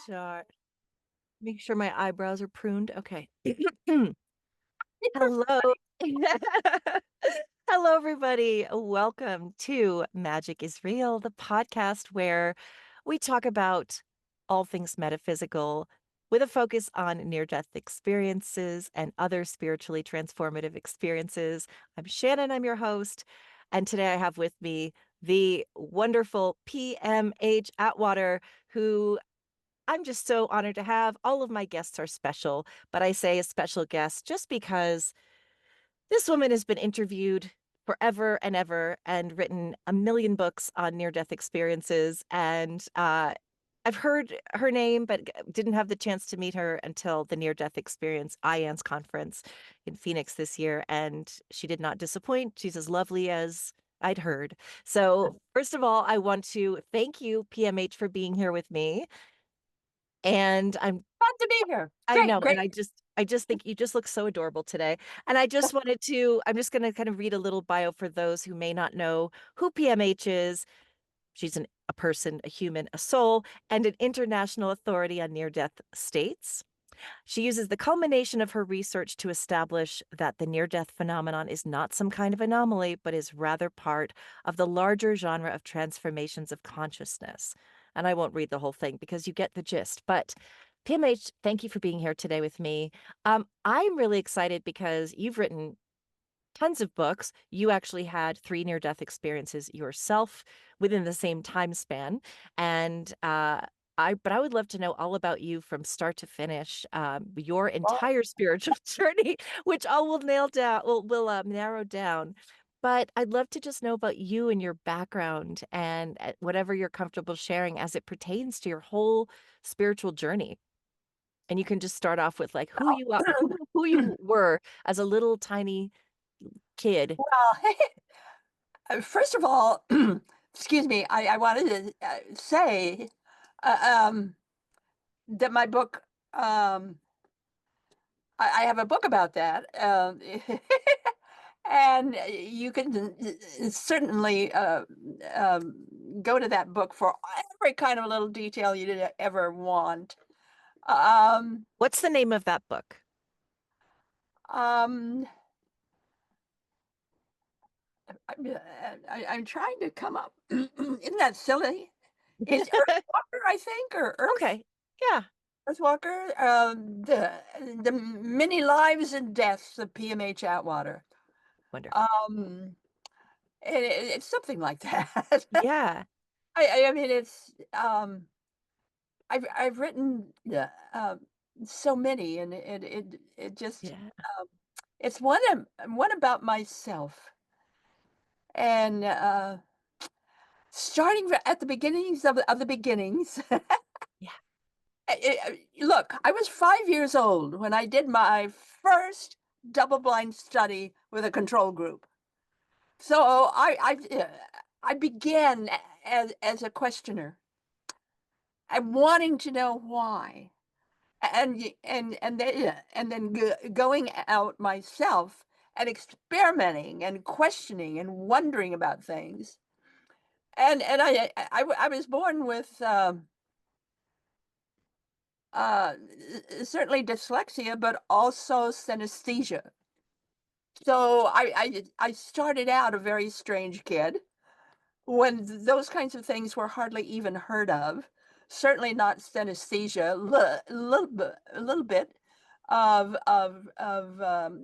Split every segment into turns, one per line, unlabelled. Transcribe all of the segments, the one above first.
Sure. Make sure my eyebrows are pruned. Okay. Hello. Hello, everybody. Welcome to Magic is Real, the podcast where we talk about all things metaphysical with a focus on near-death experiences and other spiritually transformative experiences. I'm Shannon, I'm your host, and today I have with me the wonderful PMH Atwater, who I'm just so honored to have. All of my guests are special, but I say a special guest just because this woman has been interviewed forever and ever and written a million books on near-death experiences. And I've heard her name, but didn't have the chance to meet her until the near-death experience IANS conference in Phoenix this year. And she did not disappoint. She's as lovely as I'd heard. So first of all, I want to thank you, PMH, for being here with me. And
Fun to be here.
I
Great,
know, and
great.
I just think you just look so adorable today. And I'm just gonna kind of read a little bio for those who may not know who PMH is. She's a person, a human, a soul, and an international authority on near-death states. She uses the culmination of her research to establish that the near-death phenomenon is not some kind of anomaly, but is rather part of the larger genre of transformations of consciousness. And I won't read the whole thing because you get the gist. But PMH, thank you for being here today with me. I'm really excited because you've written tons of books. You actually had three near-death experiences yourself within the same time span. And but I would love to know all about you from start to finish, your
Well,
entire spiritual journey, which I will nail down, will narrow down. But I'd love to just know about you and your background and whatever you're comfortable sharing as it pertains to your whole spiritual journey. And you can just start off with like who you are, who you were as a little tiny kid.
first of all, excuse me, I wanted to say that my book, I have a book about that. And you can certainly go to that book for every kind of little detail you'd ever want. Um,
What's the name of that book?
um, I'm trying to come up. Isn't that silly? Is Earthwalker, I think, or
Okay. Yeah.
Earthwalker, the many lives and deaths of PMH Atwater.
Wonderful.
Um, it's something like that.
Yeah.
I mean, it's I've written so many, and it just
Yeah.
it's one about myself, and starting at the beginnings of the beginnings.
Yeah.
Look, I was 5 years old when I did my first double-blind study with a control group. So I began as a questioner and wanting to know why, and then going out myself and experimenting and questioning and wondering about things. And I was born with uh, certainly dyslexia, but also synesthesia. So I started out a very strange kid when those kinds of things were hardly even heard of. Certainly not synesthesia. A little bit of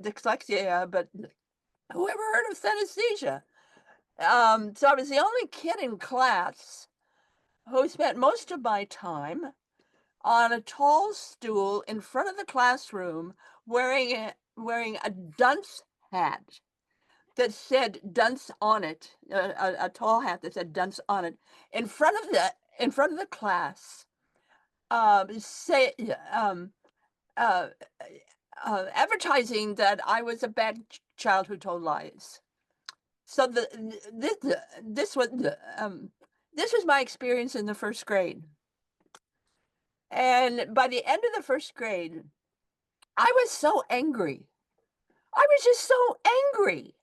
dyslexia, but whoever heard of synesthesia? So I was the only kid in class who spent most of my time on a tall stool in front of the classroom wearing a dunce hat that said dunce on it, a tall hat that said dunce on it, in front of the class, say uh, advertising that I was a bad child who told lies. So this was this was my experience in the first grade. And by the end of the first grade, I was so angry. I was just so angry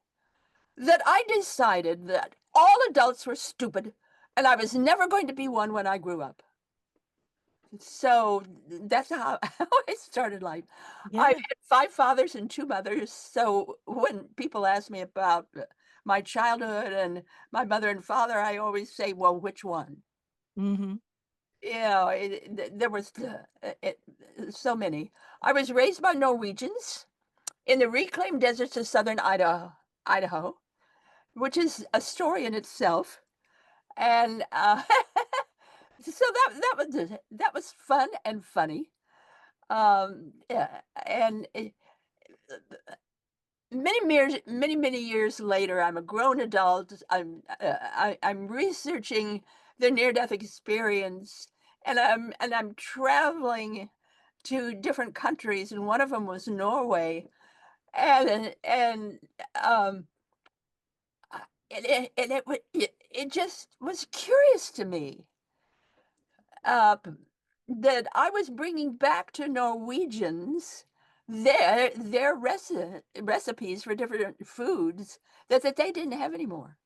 that I decided that all adults were stupid and I was never going to be one when I grew up. So that's how how I started life. I
Yeah.
had 5 fathers and 2 mothers, so when people ask me about, my childhood and my mother and father, I always say, "Well, which one?"
Mhm.
You know, there was, so many. I was raised by Norwegians in the reclaimed deserts of southern Idaho, which is a story in itself, and, so that was fun and funny. Yeah, and many years later, I'm a grown adult. I'm researching the near-death experience, and I'm traveling to different countries, and one of them was Norway, and um, it just was curious to me p that I was bringing back to Norwegians their recipes for different foods that they didn't have anymore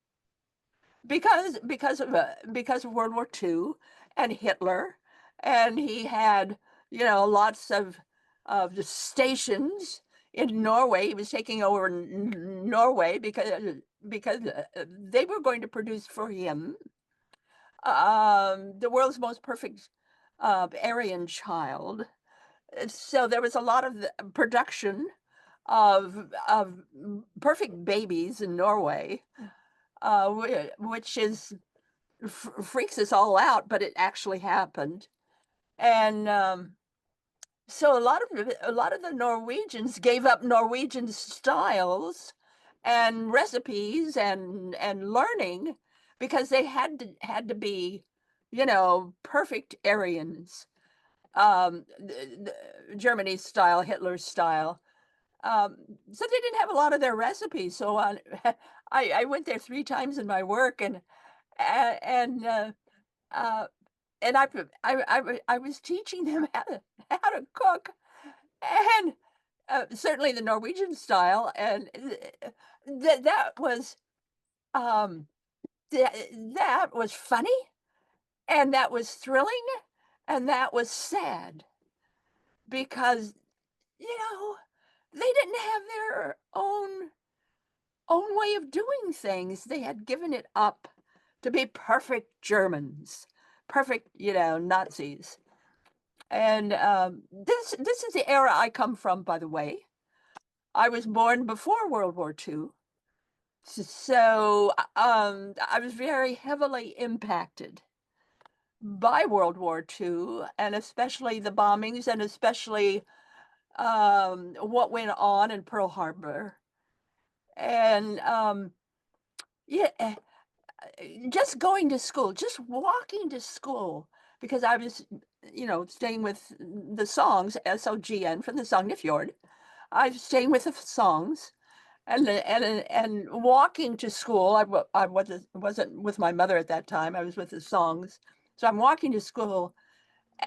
because of World War II and Hitler, and he had, lots of the stations in Norway. He was taking over Norway because they were going to produce for him the world's most perfect Aryan child. So there was a lot of production of perfect babies in Norway, which is freaks us all out, but it actually happened. And so a lot of the Norwegians gave up Norwegian styles and recipes and learning because they had to be, perfect Aryans. Germany's style, Hitler's style. Um, so they didn't have a lot of their recipes. So on, I went there 3 times in my work, a- and uh, uh, and I was teaching them how to cook, and certainly the Norwegian style, and that was um, that was funny, and that was thrilling, and that was sad because you know they didn't have their own way of doing things. They had given it up to be perfect Germans, perfect, Nazis. And this is the era I come from, by the way. I was born before World War II. So I was very heavily impacted by World War II, and especially the bombings, and especially what went on in Pearl Harbor. And yeah, just going to school, just walking to school, because I was, staying with the songs, SOGN from the Sognefjord. I was staying with the songs and walking to school. I wasn't with my mother at that time. I was with the songs. So I'm walking to school.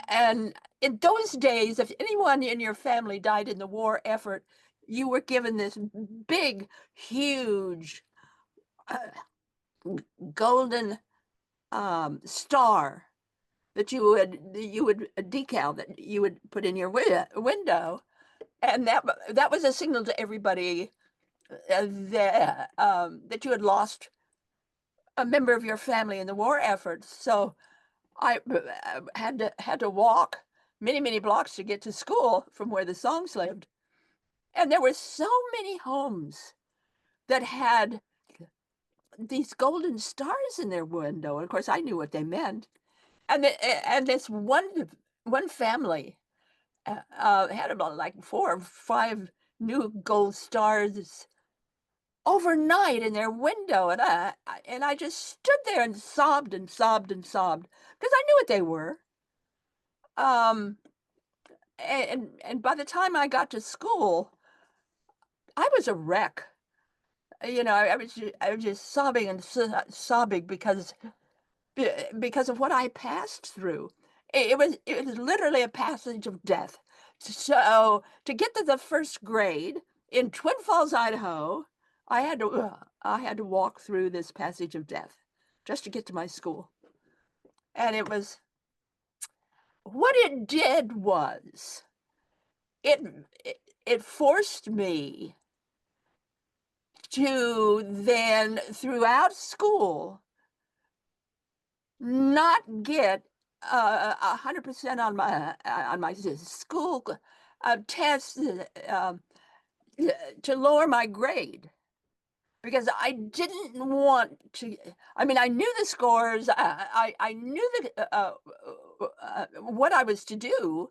And in those days, if anyone in your family died in the war effort, you were given this big, huge, uh, golden star that you would decal that you would put in your window, and that was a signal to everybody that you had lost a member of your family in the war effort. So I had to walk many blocks to get to school from where the songs lived, and there were so many homes that had these golden stars in their window. And of course, I knew what they meant. And this one family had about like 4 or 5 new gold stars overnight in their window, and I just stood there and sobbed and sobbed and sobbed because I knew what they were. Um, and by the time I got to school, I was a wreck. I was just sobbing and sobbing because of what I passed through. It was literally a passage of death. So to get to the first grade in Twin Falls, Idaho, I had to walk through this passage of death just to get to my school. And it was what it did was it it forced me to then, throughout school, not get 100% on my school tests, to lower my grade, because I didn't want to. I mean, I knew the scores. I knew what I was to do,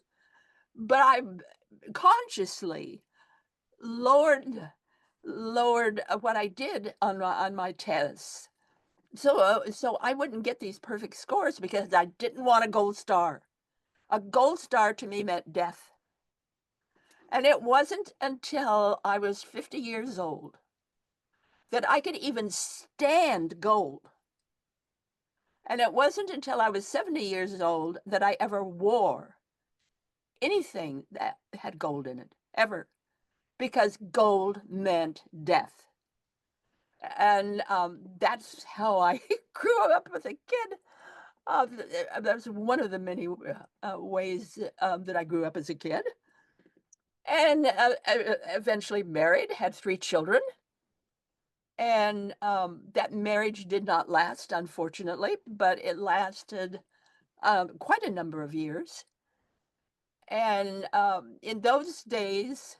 but I consciously lowered what I did on my tests. So I wouldn't get these perfect scores because I didn't want a gold star. A gold star to me meant death. And it wasn't until I was 50 years old that I could even stand gold. And it wasn't until I was 70 years old that I ever wore anything that had gold in it, ever, because gold meant death. And that's how I grew up as a kid. That's one of the many ways that I grew up as a kid. And eventually married, had 3 children. And that marriage did not last, unfortunately, but it lasted quite a number of years. And in those days,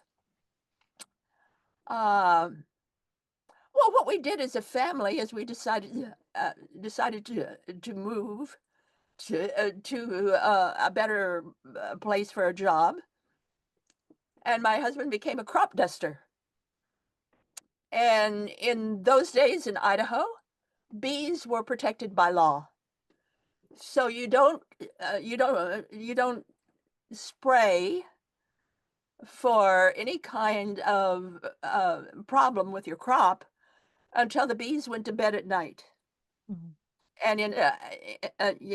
um, well, what we did as a family is we decided to move to a better place for a job, and my husband became a crop duster. And in those days in Idaho, bees were protected by law, so you don't spray for any kind of problem with your crop until the bees went to bed at night.
Mhm.
And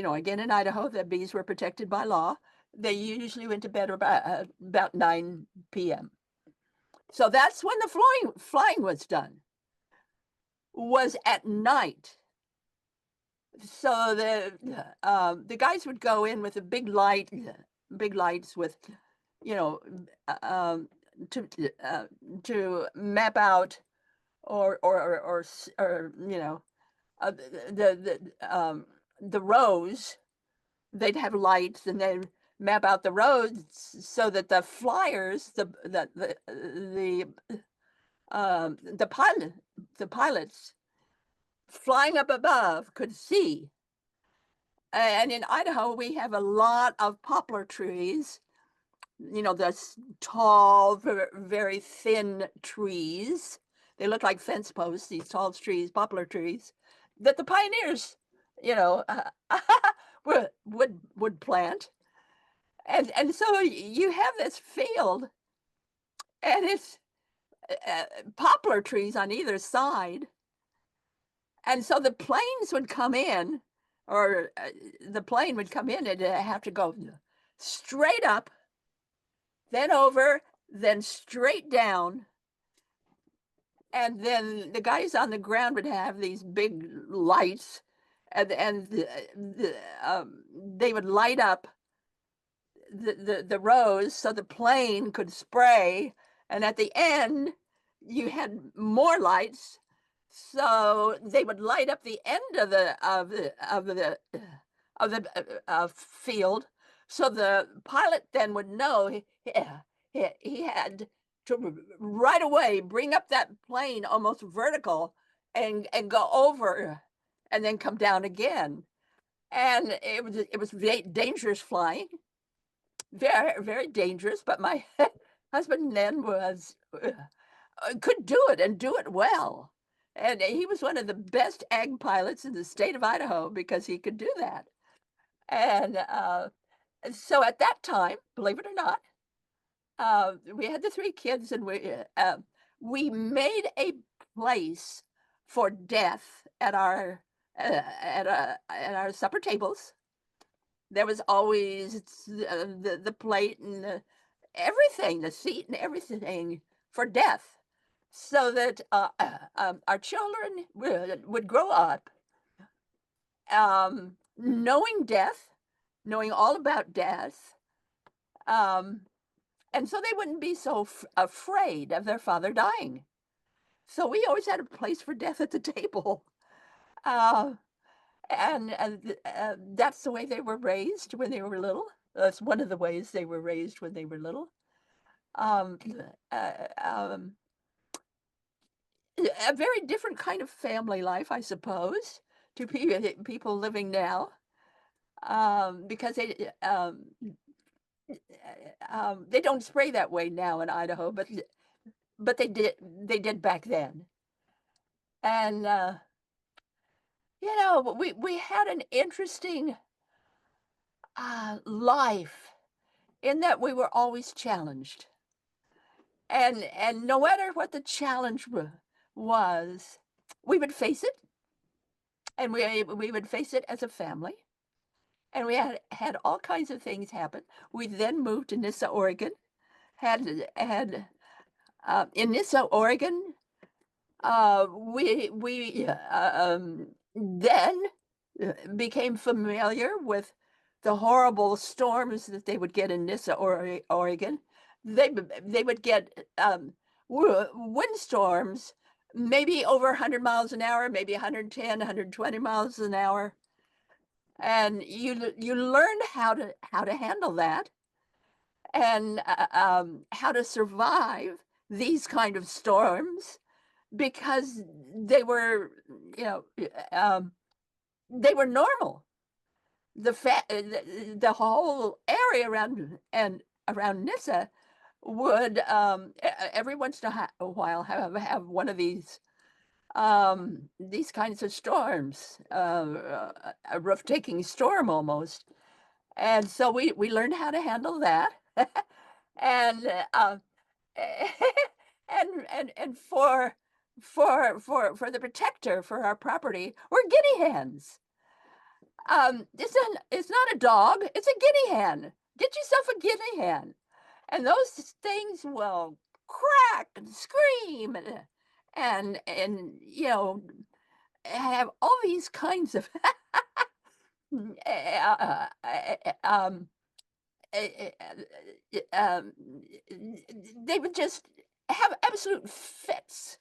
again in Idaho, the bees were protected by law. They usually went to bed about 9 p.m. So that's when the flying was done, was at night. So the guys would go in with a big lights with, you know, um, to to map out or the rows. They'd have lights and then map out the roads so that the flyers, the pilots flying up above could see. And in Idaho, we have a lot of poplar trees, tall, very thin trees. They look like fence posts, these tall trees, poplar trees, that the pioneers, you know, would plant. And so you have this field, and it's uh, poplar trees on either side. And so the planes would come in, or the plane would come in and have to go straight up, then over, then straight down. And then the guys on the ground would have these big lights, and they would light up the rows so the plane could spray. And at the end, you had more lights, so they would light up the end of the field, so the pilot then would know he had to right away bring up that plane almost vertical and go over and then come down again. And it was dangerous flying, very, very dangerous, but my husband then could do it and do it well. And he was one of the best ag pilots in the state of Idaho because he could do that. And so at that time, believe it or not, we had the 3 kids, and we made a place for death at our supper tables. There was always the plate and everything, the seat and everything for death, so that our children would grow up knowing death, knowing all about death. Um, and so they wouldn't be so afraid of their father dying. So we always had a place for death at the table. Uh, and that's the way they were raised when they were little. That's one of the ways they were raised when they were little. Um, uh, um, a very different kind of family life, I suppose, to people living now, because they don't spray that way now in Idaho, but they did back then. And we had an interesting life in that we were always challenged, and no matter what the challenge was, we would face it, and we would face it as a family. And we had all kinds of things happen. We then moved to Nissa, Oregon. Had In Nissa, Oregon, we then became familiar with the horrible storms that they would get in Nissa, Oregon. They would get windstorms, maybe over 100 miles an hour, maybe 110, 120 miles an hour, and you learned how to handle that, and how to survive these kind of storms, because they were, you know, um, they were normal. The whole area around Nissa would, every once in a while, have one of these kinds of storms, a roof-taking storm almost. And so we learned how to handle that. And, and for the protector for our property, we're guinea hens. It's not a dog, it's a guinea hen. Get yourself a guinea hen. And those things will crack and scream and have all these kinds of um, eh, um, they would just have absolute fits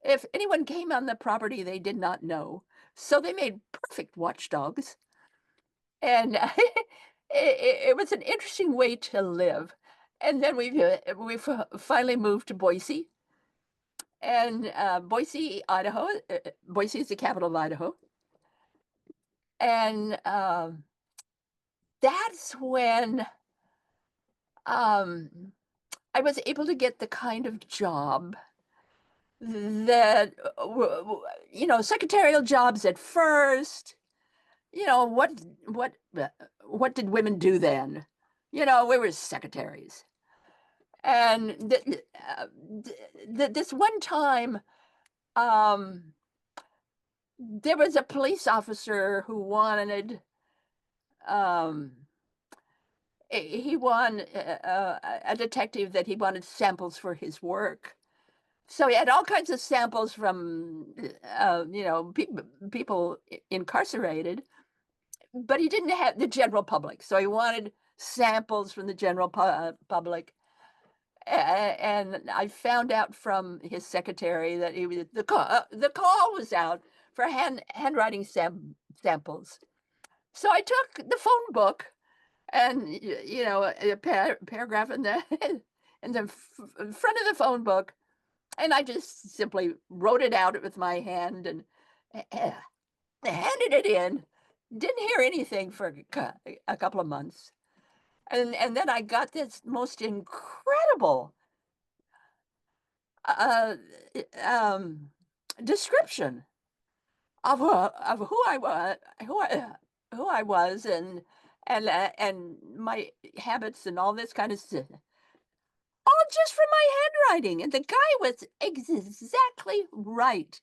if anyone came on the property they did not know. So they made perfect watchdogs, and it was an interesting way to live. And then we finally moved to Boise, and Boise, Idaho. Boise is the capital of Idaho, and that's when um, I was able to get the kind of job that, secretarial jobs at first. What did women do then? We were secretaries. And this one time, um, there was a police officer who wanted, um, he won a detective that he wanted samples for his work. So he had all kinds of samples from, people incarcerated, but he didn't have the general public. So he wanted samples from the general public. And I found out from his secretary that the call was out for handwriting samples. So I took the phone book and a paragraph in the in the front of the phone book, and I just simply wrote it out with my hand and handed it in. Didn't hear anything for a couple of months. And then I got this most incredible uh, um, description of who I was, and my habits and all this kind of stuff, all just from my handwriting. And the guy was exactly right.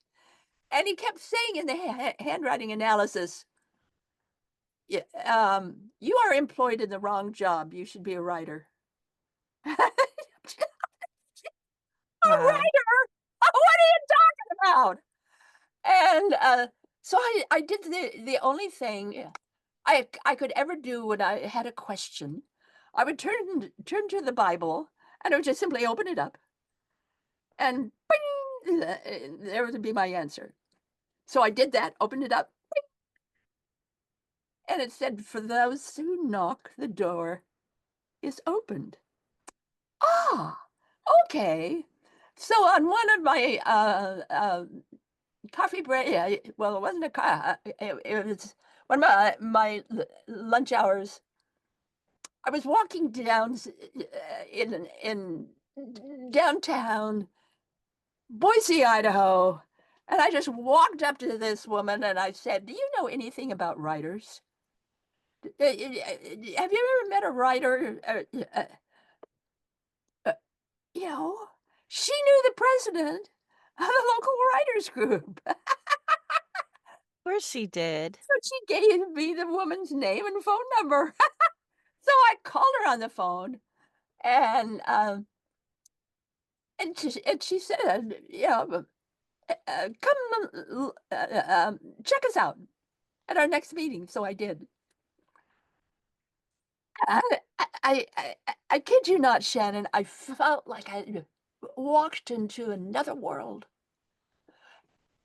And he kept saying in the handwriting analysis, "Yeah, you are employed in the wrong job. You should be a writer." A
Wow.
writer? What are you talking about? And so I did the only thing. I could ever do when I had a question. I would turn to the Bible, and I would just simply open it up, and bing, there would be my answer. So I did that, opened it up, and it said, "For those who knock, the door is opened." Ah, okay. So on one of my coffee break, yeah, well, it wasn't a it was one of my lunch hours. I was walking down in downtown Boise, Idaho, and I just walked up to this woman and I said, "Do you know anything about writers? Have you ever met a writer?" Uh, you know, she knew the president of the local writers group.
Of course she did.
So she gave me the woman's name and phone number. So I called her on the phone and she said, come check us out at our next meeting. So I did. I, I kid you not, Shannon. I felt like I walked into another world.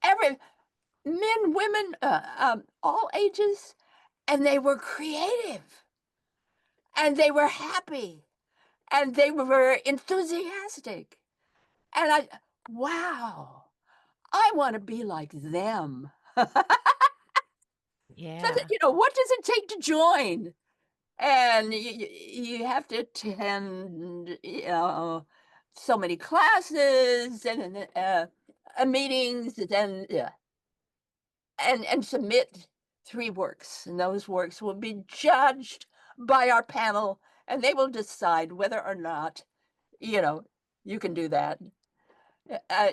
Every men, women, all ages, and they were creative, and they were happy, and they were enthusiastic. And wow, I want to be like them. So that,
Yeah.
what does it take to join? And you have to attend, so many classes and meetings, and yeah, and submit 3 works, and those works will be judged by our panel, and they will decide whether or not you know you can do that.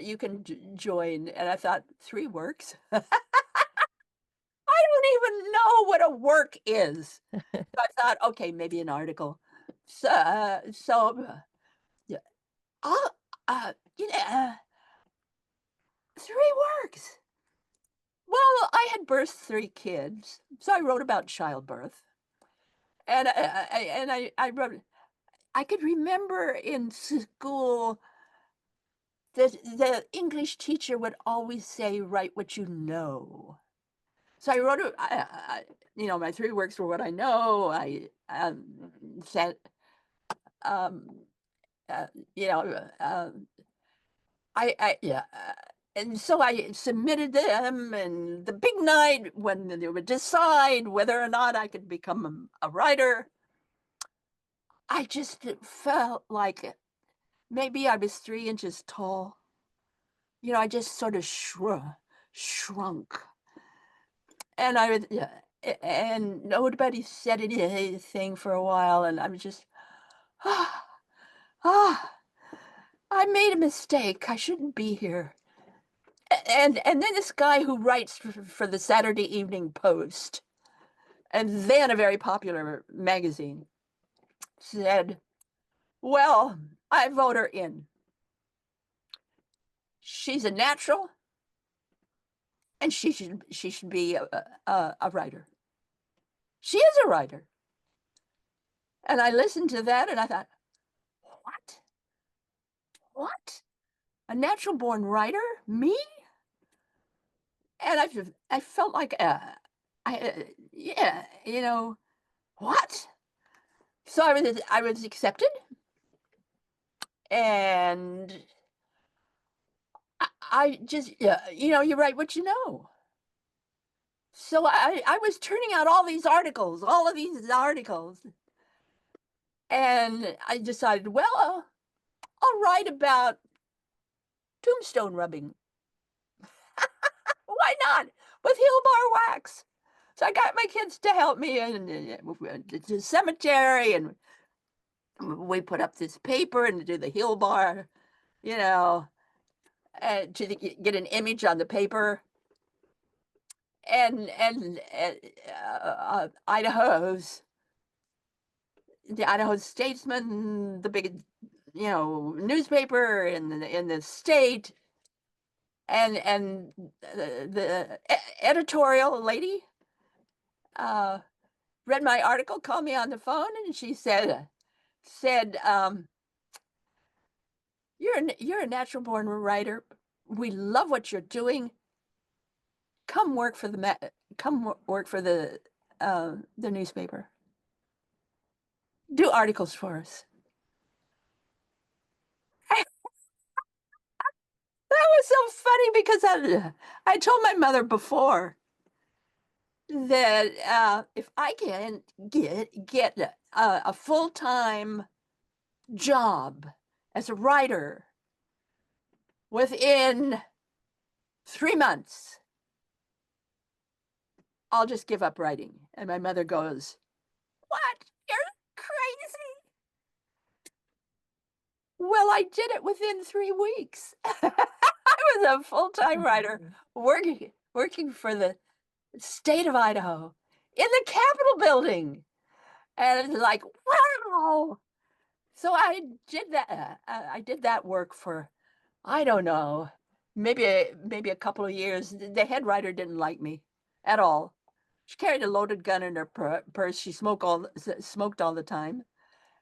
You can join. And I thought, 3 works. I don't even know what a work is. So I thought, okay, maybe an article. So yeah, I'll, you know, 3 works. Well, I had birthed 3 kids, so I wrote about childbirth, and I wrote. I could remember in school that the English teacher would always say, "Write what you know." So I wrote it. My 3 works were what I know. I said, um, uh, you know, uh, I yeah. And so I submitted them, and the big night when they would decide whether or not I could become a writer, I just felt like maybe I was 3 inches tall. I just sort of shrunk, and I would, yeah, and nobody said anything for a while, and I was just, ah, ah, I made a mistake. I shouldn't be here. And then this guy who writes for the Saturday Evening Post, and then a very popular magazine, said, "Well, I vote her in. She's a natural, and she should be a writer. She is a writer." And I listened to that, and I thought, what? What? A natural born writer? Me? And I felt like, yeah, what? So I was accepted, and I just, yeah, you write what you know. So I was turning out all of these articles, and I decided, well, I'll write about tombstone rubbing. Why not? With Hill Bar wax. So I got my kids to help me, and we went to the cemetery, and we put up this paper and do the Hill Bar, you know, get an image on the paper. And the Idaho Statesman, the big, newspaper in the state, and the editorial lady, uh, read my article, called me on the phone, and she said, you're a natural born writer. We love what you're doing. Come work for work for the newspaper. Do articles for us." That was so funny because I told my mother before that if I can get a full-time job as a writer within 3 months, I'll just give up writing. And my mother goes, "What? You're crazy." Well, I did it within 3 weeks. I was a full-time writer working for the state of Idaho in the Capitol building. And it's like, wow. So I did that work for, I don't know, maybe a couple of years. The head writer didn't like me at all. She carried a loaded gun in her purse. She smoked all the time.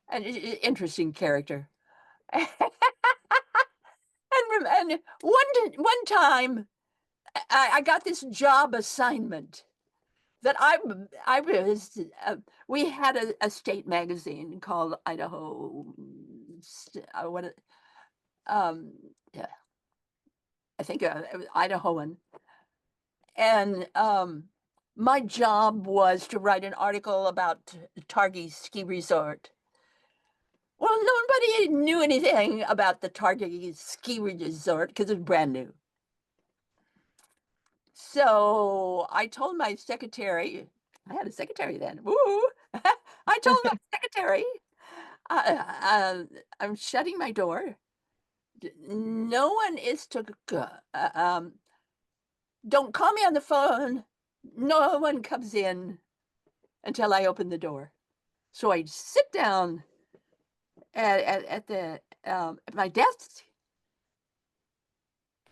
An interesting character. and one time, I got this job assignment that I was. We had a state magazine called Idaho. What? Um, yeah, I think it was Idahoan, and my job was to write an article about Targhee Ski Resort. Well, nobody knew anything about the Targhee Ski Resort because it was brand new. So I told my secretary, I had a secretary then. Woo! I told my secretary, I'm shutting my door. No one is to go. Don't call me on the phone. No one comes in until I open the door. So I sit down at my desk,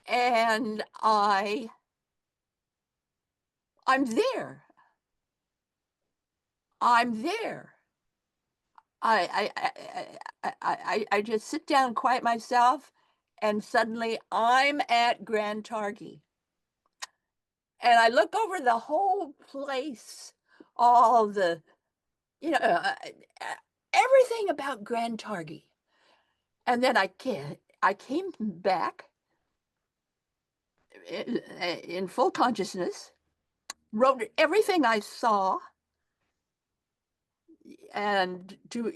and I'm there. I'm there. I just sit down, quiet myself, and suddenly I'm at Grand Targhee. And I look over the whole place, all the, you know, everything about Grand Targhee. And then I came back in full consciousness, wrote everything I saw, and to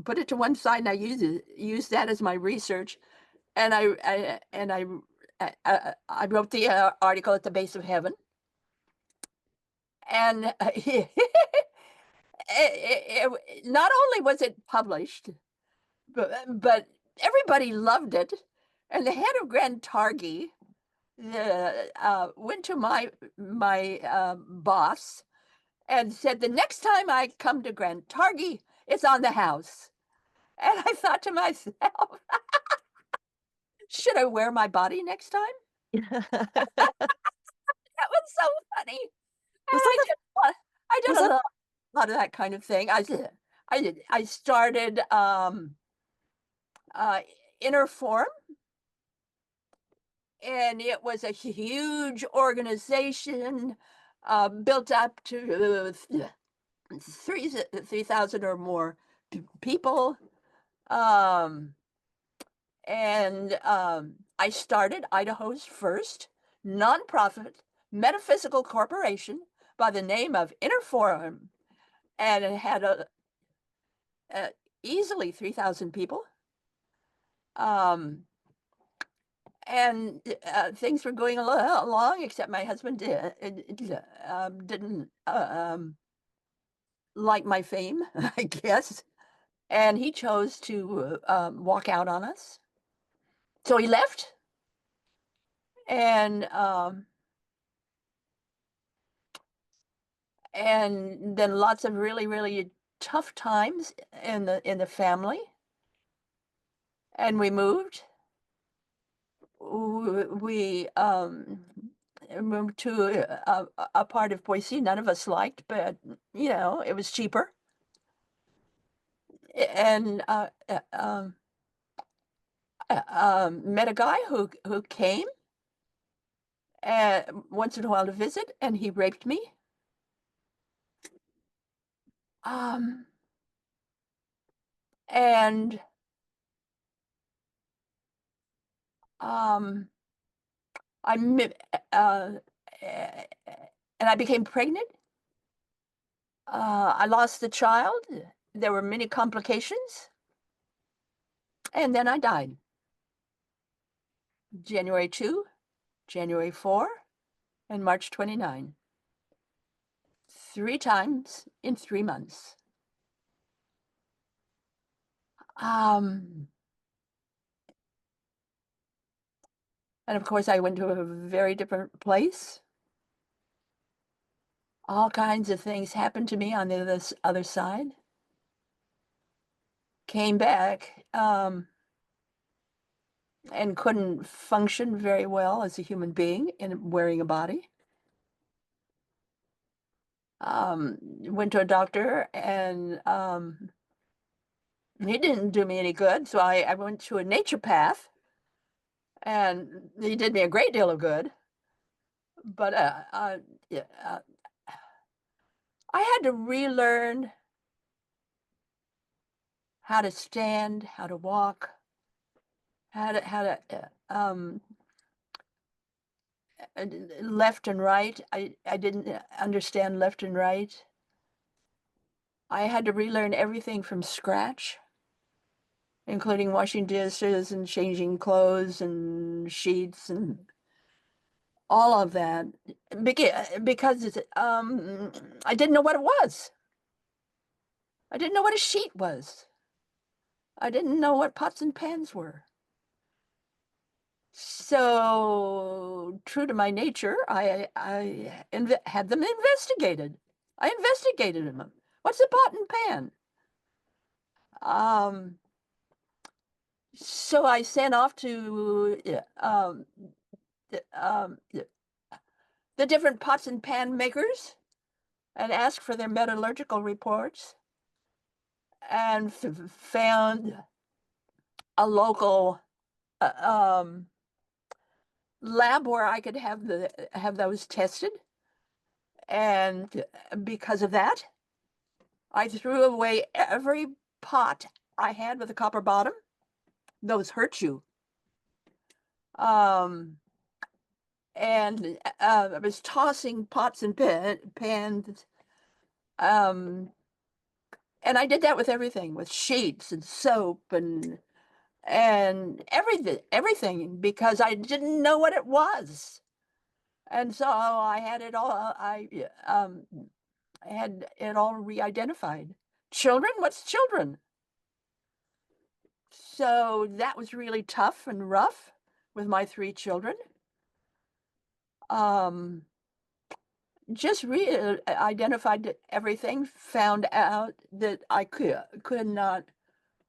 put it to one side, and I use that as my research. And I wrote the article at the base of heaven, and not only was it published, but everybody loved it. And the head of Grand Targhee went to my boss and said, "The next time I come to Grand Targhee, it's on the house." And I thought to myself, should I wear my body next time? That was so funny. And
Was that
I did
was
a
that
lot of that kind of thing. I started uh, Inner Form, and it was a huge organization built up to 3,000 or more people. Um, and I started Idaho's first nonprofit metaphysical corporation by the name of Inner Forum, and it had a easily 3,000 people. Um, and things were going along, except my husband didn't like my fame, I guess, and he chose to walk out on us. So he left, and then lots of really tough times in the family, and we moved. We moved to a part of Boise none of us liked, but, it was cheaper. And, met a guy who came, once in a while to visit, and he raped me. Um, and, um, I mi eh, and I became pregnant. I lost the child. There were many complications, and then I died. January 2, January 4, and March 29. 3 times in 3 months. Um, and of course, I went to a very different place. All kinds of things happened to me on the other side. Came back, and couldn't function very well as a human being in wearing a body. Went to a doctor and he didn't do me any good. So I went to a naturopath and he did me a great deal of good. But yeah, I had to relearn how to stand, how to walk, left and right. I didn't understand left and right. I had to relearn everything from scratch, including washing dishes and changing clothes and sheets and all of that because I didn't know what it was. I didn't know what a sheet was. I didn't know what pots and pans were. So, true to my nature, I had them investigated. I investigated them. What's a pot and pan? Um, so I sent off to the different pots and pan makers and asked for their metallurgical reports and found a local uh, um, lab where I could have those tested. And because of that, I threw away every pot I had with a copper bottom. Those hurt you. Um, and I was tossing pots and pans. Um, and I did that with everything, with sheets and soap and everything, because I didn't know what it was. And so I had it all re-identified. Children? What's children? So that was really tough and rough with my 3 children. Um, just identified everything, found out that I could not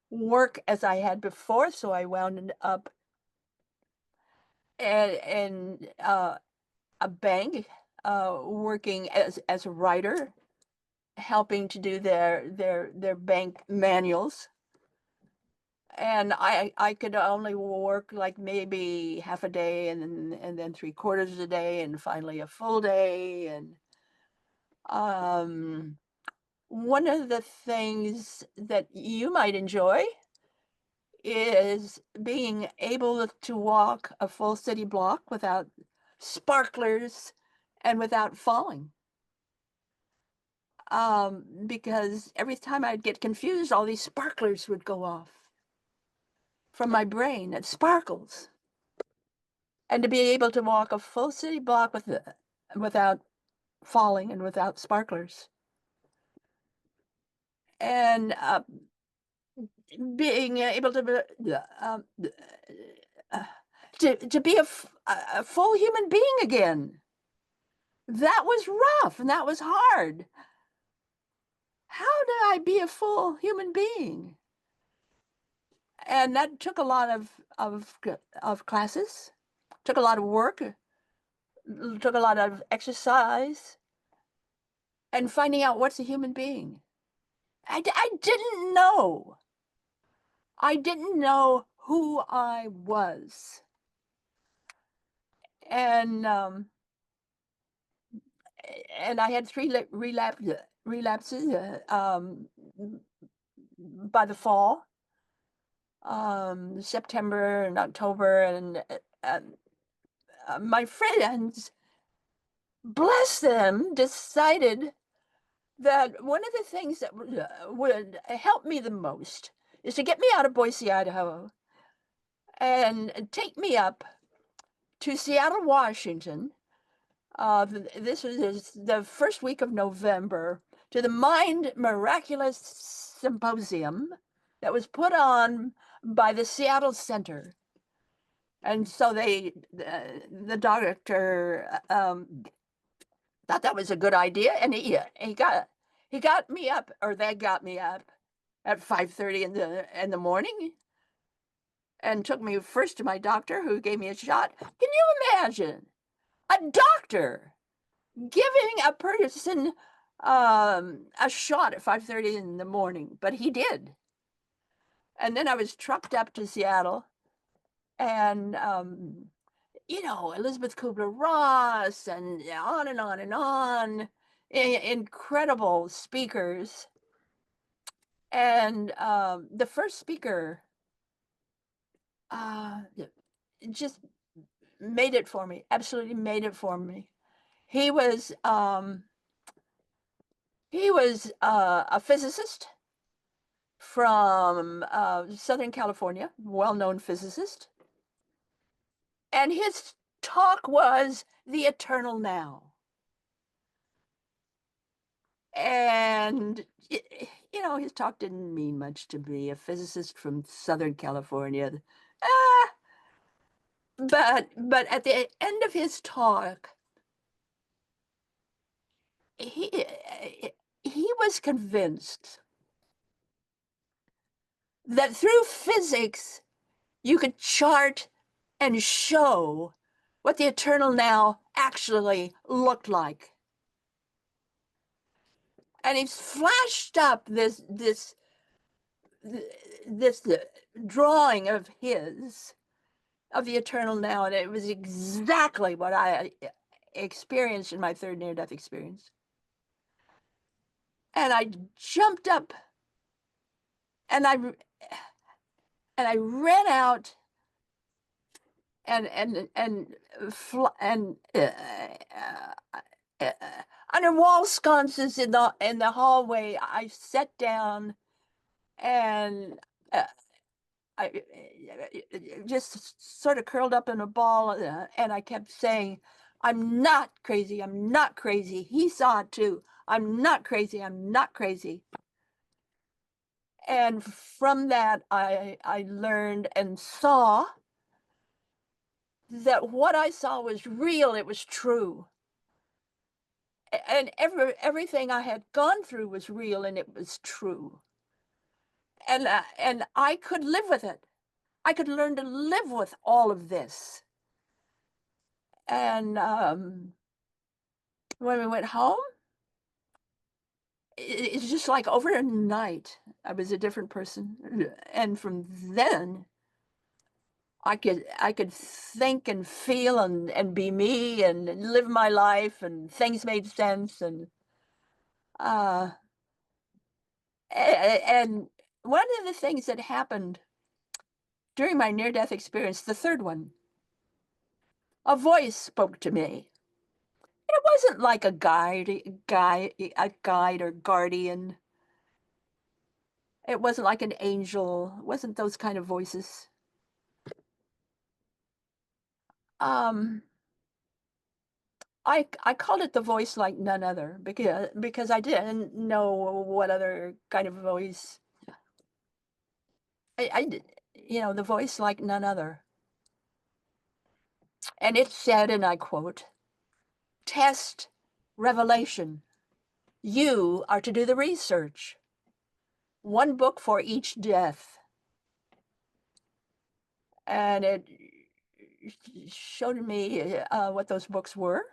work as I had before, so I wound up in a bank, working as a writer, helping to do their bank manuals. And I could only work like maybe half a day and then 3/4 a day and finally a full day. And um, one of the things that you might enjoy is being able to walk a full city block without sparklers and without falling. Because every time I'd get confused, all these sparklers would go off from my brain. It sparkles. And to be able to walk a full city block without falling and without sparklers. And being able to uh, to be a full human being again. That was rough and that was hard. How did I be a full human being? And that took a lot of classes, took a lot of work, took a lot of exercise and finding out what's a human being. I didn't know. I didn't know who I was. And and I had three relapses by the fall, September and October, and my friends, bless them, decided that one of the things that would help me the most is to get me out of Boise, Idaho, and take me up to Seattle, Washington. This was the first week of November, to the Mind Miraculous Symposium that was put on by the Seattle Center. And so the doctor thought that was a good idea, and he got me up, or they got me up at 5:30 in the morning, and took me first to my doctor, who gave me a shot. Can you imagine a doctor giving a person a shot at 5:30 in the morning? But he did. And then I was trucked up to Seattle, and Elizabeth Kubler-Ross, and on and on and on, incredible speakers. And the first speaker uh, just made it for me, absolutely made it for me. He was a physicist from Southern California, well-known physicist, and his talk was the eternal now. And his talk didn't mean much to me, a physicist from Southern California. Ah, but at the end of his talk, he was convinced that through physics you could chart and show what the eternal now actually looked like. And he's flashed up this drawing of his of the eternal now, and it was exactly what I experienced in my third near-death experience. And I jumped up, and I ran out, and uh, under wall sconces in the hallway. I sat down, and uh, I just sort of curled up in a ball, and I kept saying, "I'm not crazy. I'm not crazy." He saw it too. "I'm not crazy. I'm not crazy." And from that, I learned and saw that what I saw was real. It was true. And everything I had gone through was real, and it was true. And I could live with it. I could learn to live with all of this. And when we went home, it's just like overnight, I was a different person. And from then, I could think and feel and be me and live my life, and things made sense. And uh, and one of the things that happened during my near-death experience, the third one, a voice spoke to me. It wasn't like a guide or guardian. It wasn't like an angel. It wasn't those kind of voices. Um, I called it the voice like none other, because I didn't know what other kind of voice. I did, the voice like none other. And it said, and I quote, "Test revelation. You are to do the research. One book for each death." And it showed me what those books were.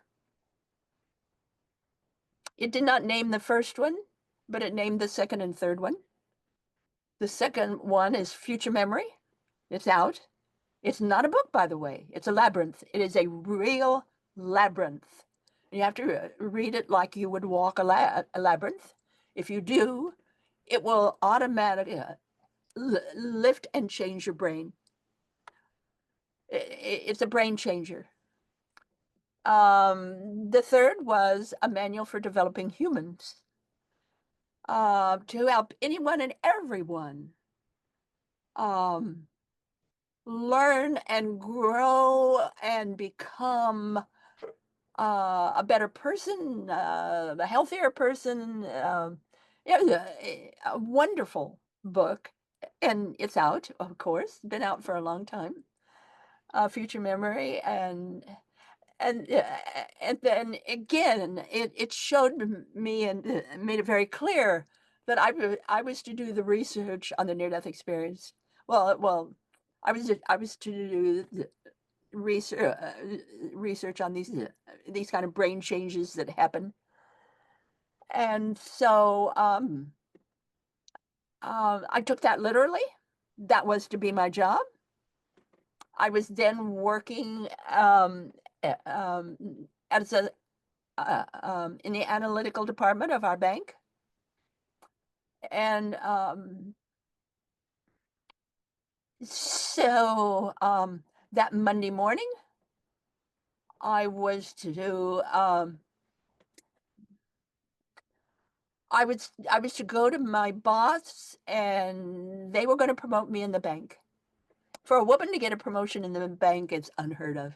It did not name the first one, but it named the second and third one. The second one is Future Memory. It's out. It's not a book, by the way. It's a labyrinth. It is a real labyrinth. You have to read it like you would walk a labyrinth. If you do, it will automatically lift and change your brain. It's a brain changer. The third was a manual for developing humans to help anyone and everyone um, learn and grow and become a better person, a healthier person. Yeah, a wonderful book. And it's out, of course, been out for a long time. Future Memory, and and then again, it showed me and made it very clear that I was to do the research on the near-death experience. Well, I was to do the research on these kind of brain changes that happen, and so I took that literally. That was to be my job. I was then working as a in the analytical department of our bank. And so that Monday morning, I was to I was to go to my boss, and they were going to promote me in the bank. For a woman to get a promotion in the bank, it's unheard of.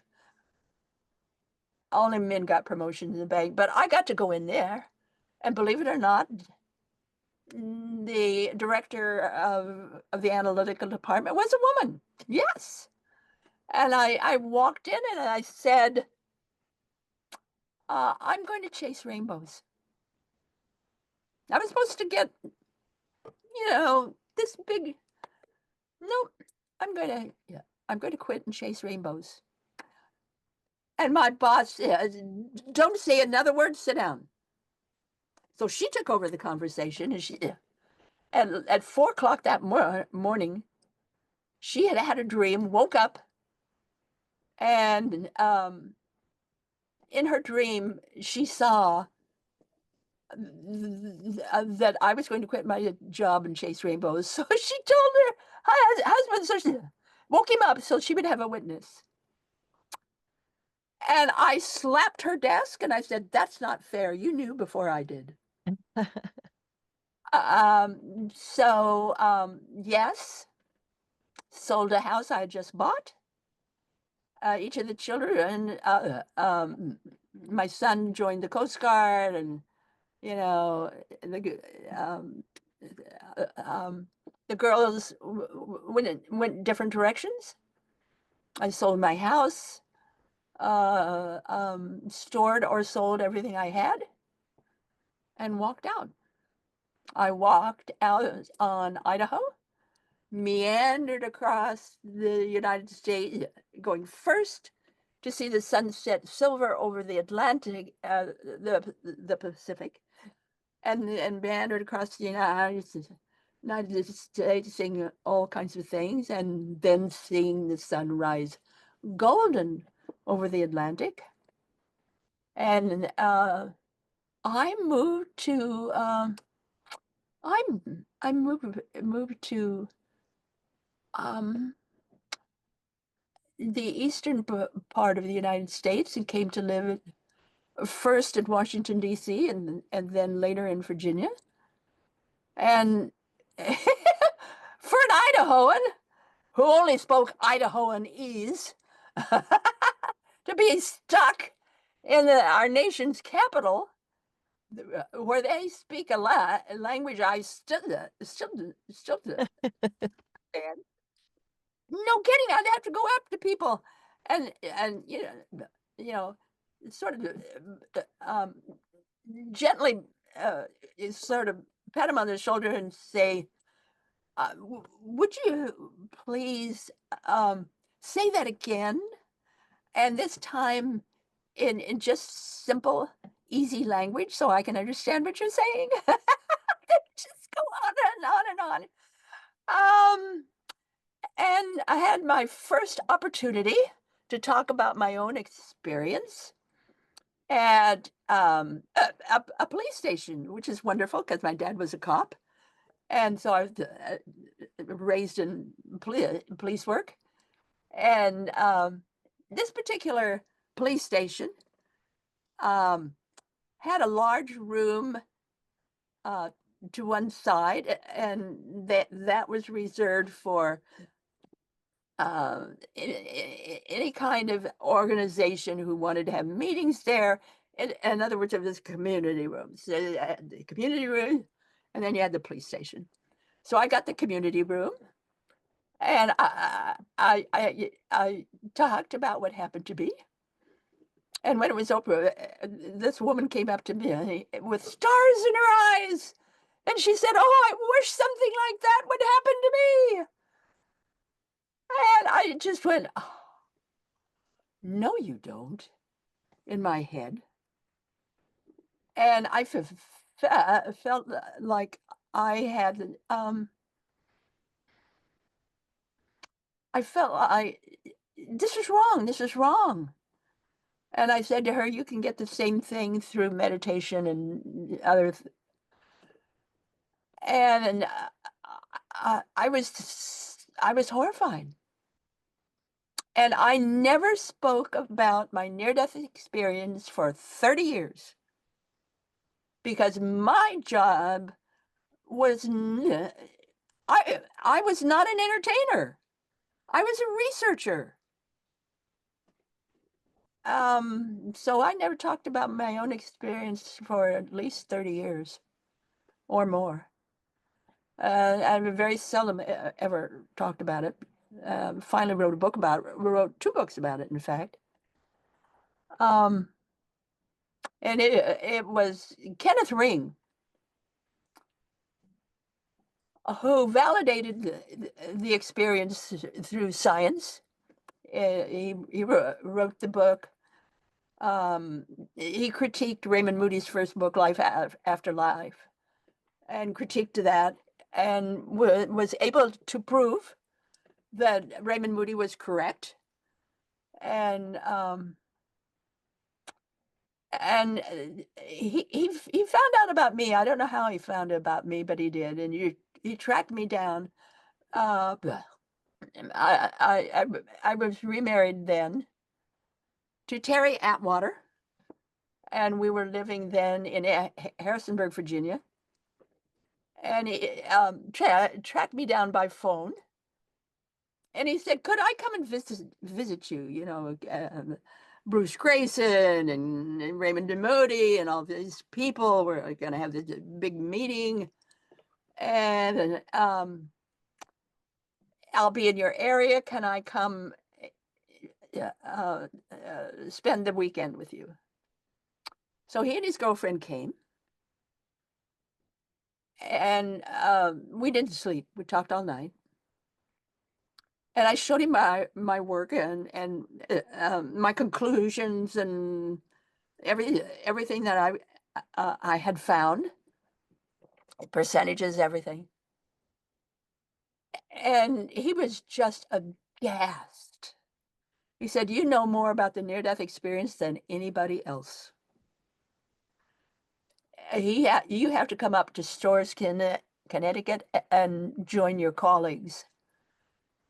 Only men got promotion in the bank, but I got to go in there, and believe it or not, the director of the analytical department was a woman. Yes. And I walked in and I said, I'm going to chase rainbows. I was supposed to get, this big, nope, yeah, I'm going to quit and chase rainbows. And my boss said, don't say another word, sit down. So she took over the conversation and at 4 o'clock that morning, she had had a dream, woke up, and in her dream, she saw that I was going to quit my job and chase rainbows. So she told her husband, so she woke him up so she would have a witness. And I slapped her desk and I said, that's not fair. You knew before I did. Yes, sold a house I had just bought. Each of the children, my son joined the Coast Guard, and you know, the um, the girls went different directions. I sold my house, stored or sold everything I had, and walked out. I walked out on Idaho, meandered across the United States, going first to see the sunset silver over the Atlantic, the Pacific, and meandered across the United States, seeing all kinds of things, and then seeing the sun rise golden over the Atlantic. And I moved to I moved to um, the eastern part of the United States and came to live first in Washington, D.C., and then later in Virginia. And for an Idahoan who only spoke Idahoanese to be stuck in our nation's capital, where they speak a language I still understand. No kidding, I'd have to go up to people and you know, sort of gently sort of pat him on the shoulder and say, would you please say that again? and this time in just simple, easy language so I can understand what you're saying. Just go on and on and on. And I had my first opportunity to talk about my own experience at a police station, which is wonderful because my dad was a cop. And so I was raised in police work. And this particular police station um, had a large room uh, to one side, and that was reserved for any kind of organization who wanted to have meetings there. In other words, it was community rooms. So you had the community room, and then you had the police station. So I got the community room, and I talked about what happened to me. And when it was over, this woman came up to me with stars in her eyes, and she said, "Oh, I wish something like that would happen to me." And I just went, "Oh, no, you don't," in my head. And I felt like I had, I felt this is wrong. This is wrong. And I said to her, "You can get the same thing through meditation and other." And I was horrified. And I never spoke about my near-death experience for 30 years because my job was I was not an entertainer. I was a researcher. So I never talked about my own experience for at least 30 years or more. I very seldom ever talked about it. Finally wrote a book about it. Wrote two books about it, in fact. Um, and it was Kenneth Ring who validated the experience through science. He wrote the book. He critiqued Raymond Moody's first book, Life After Life, and critiqued that, and was able to prove that Raymond Moody was correct. And he found out about me. I don't know how he found out about me, but he did, and he tracked me down. I was remarried then to Terry Atwater, and we were living then in Harrisonburg, Virginia. And he tracked me down by phone, and he said, "Could I come and visit you? You know, Bruce Grayson and Raymond Moody and all these people were going to have this big meeting, and I'll be in your area. Can I come spend the weekend with you?" So he and his girlfriend came, and we didn't sleep. We talked all night. And I showed him my work and my conclusions and everything that I had found, percentages, everything. And he was just aghast. He said, "You know more about the near-death experience than anybody else. You have to come up to Storrs, Connecticut, and join your colleagues."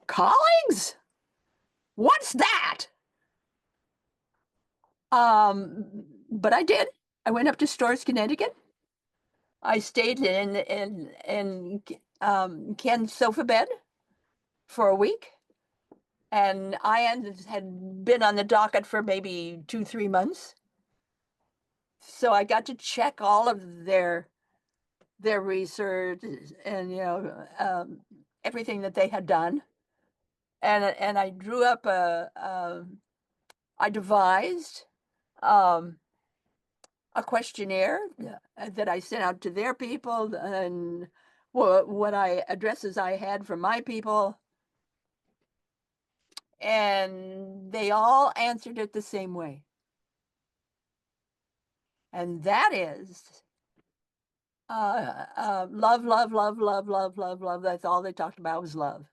Colleagues? What's that? But I did. I went up to Storrs, Connecticut. I stayed in Ken's sofa bed for a week, and I had been on the docket for maybe 2, 3 months. So I got to check all of their research and everything that they had done, and I drew up I devised um, a questionnaire that I sent out to their people and what I addresses I had from my people. and they all answered it the same way. And that is love, love, love, love, love, love, love. That's all they talked about was love.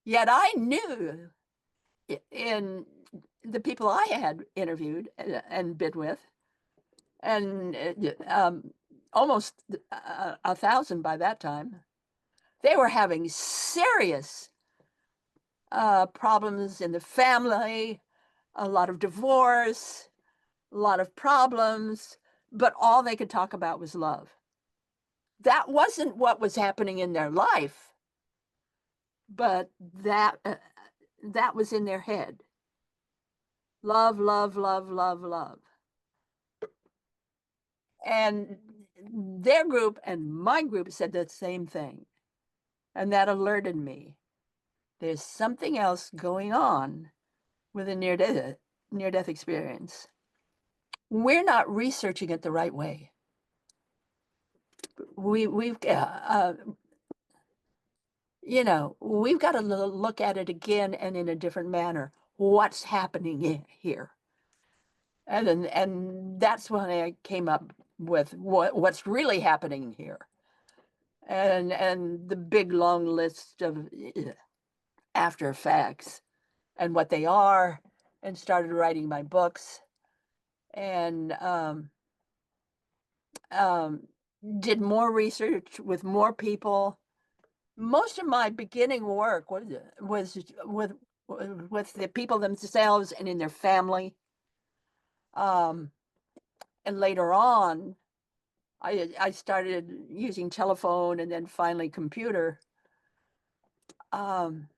Yet I knew in the people I had interviewed and been with, and almost 1,000 by that time, they were having serious problems in the family, a lot of divorce, a lot of problems, but all they could talk about was love. That wasn't what was happening in their life, but that was in their head. Love, love, love, love, love. And their group and my group said the same thing. And that alerted me. There's something else going on with a near-death experience. We're not researching it the right way. We've we've got to look at it again and in a different manner. What's happening here? And that's when I came up with what's really happening here. And the big long list of after effects and what they are, and started writing my books, and um, did more research with more people. Most of my beginning work was with the people themselves and in their family. Um, and later on, I started using telephone and then finally computer. Um,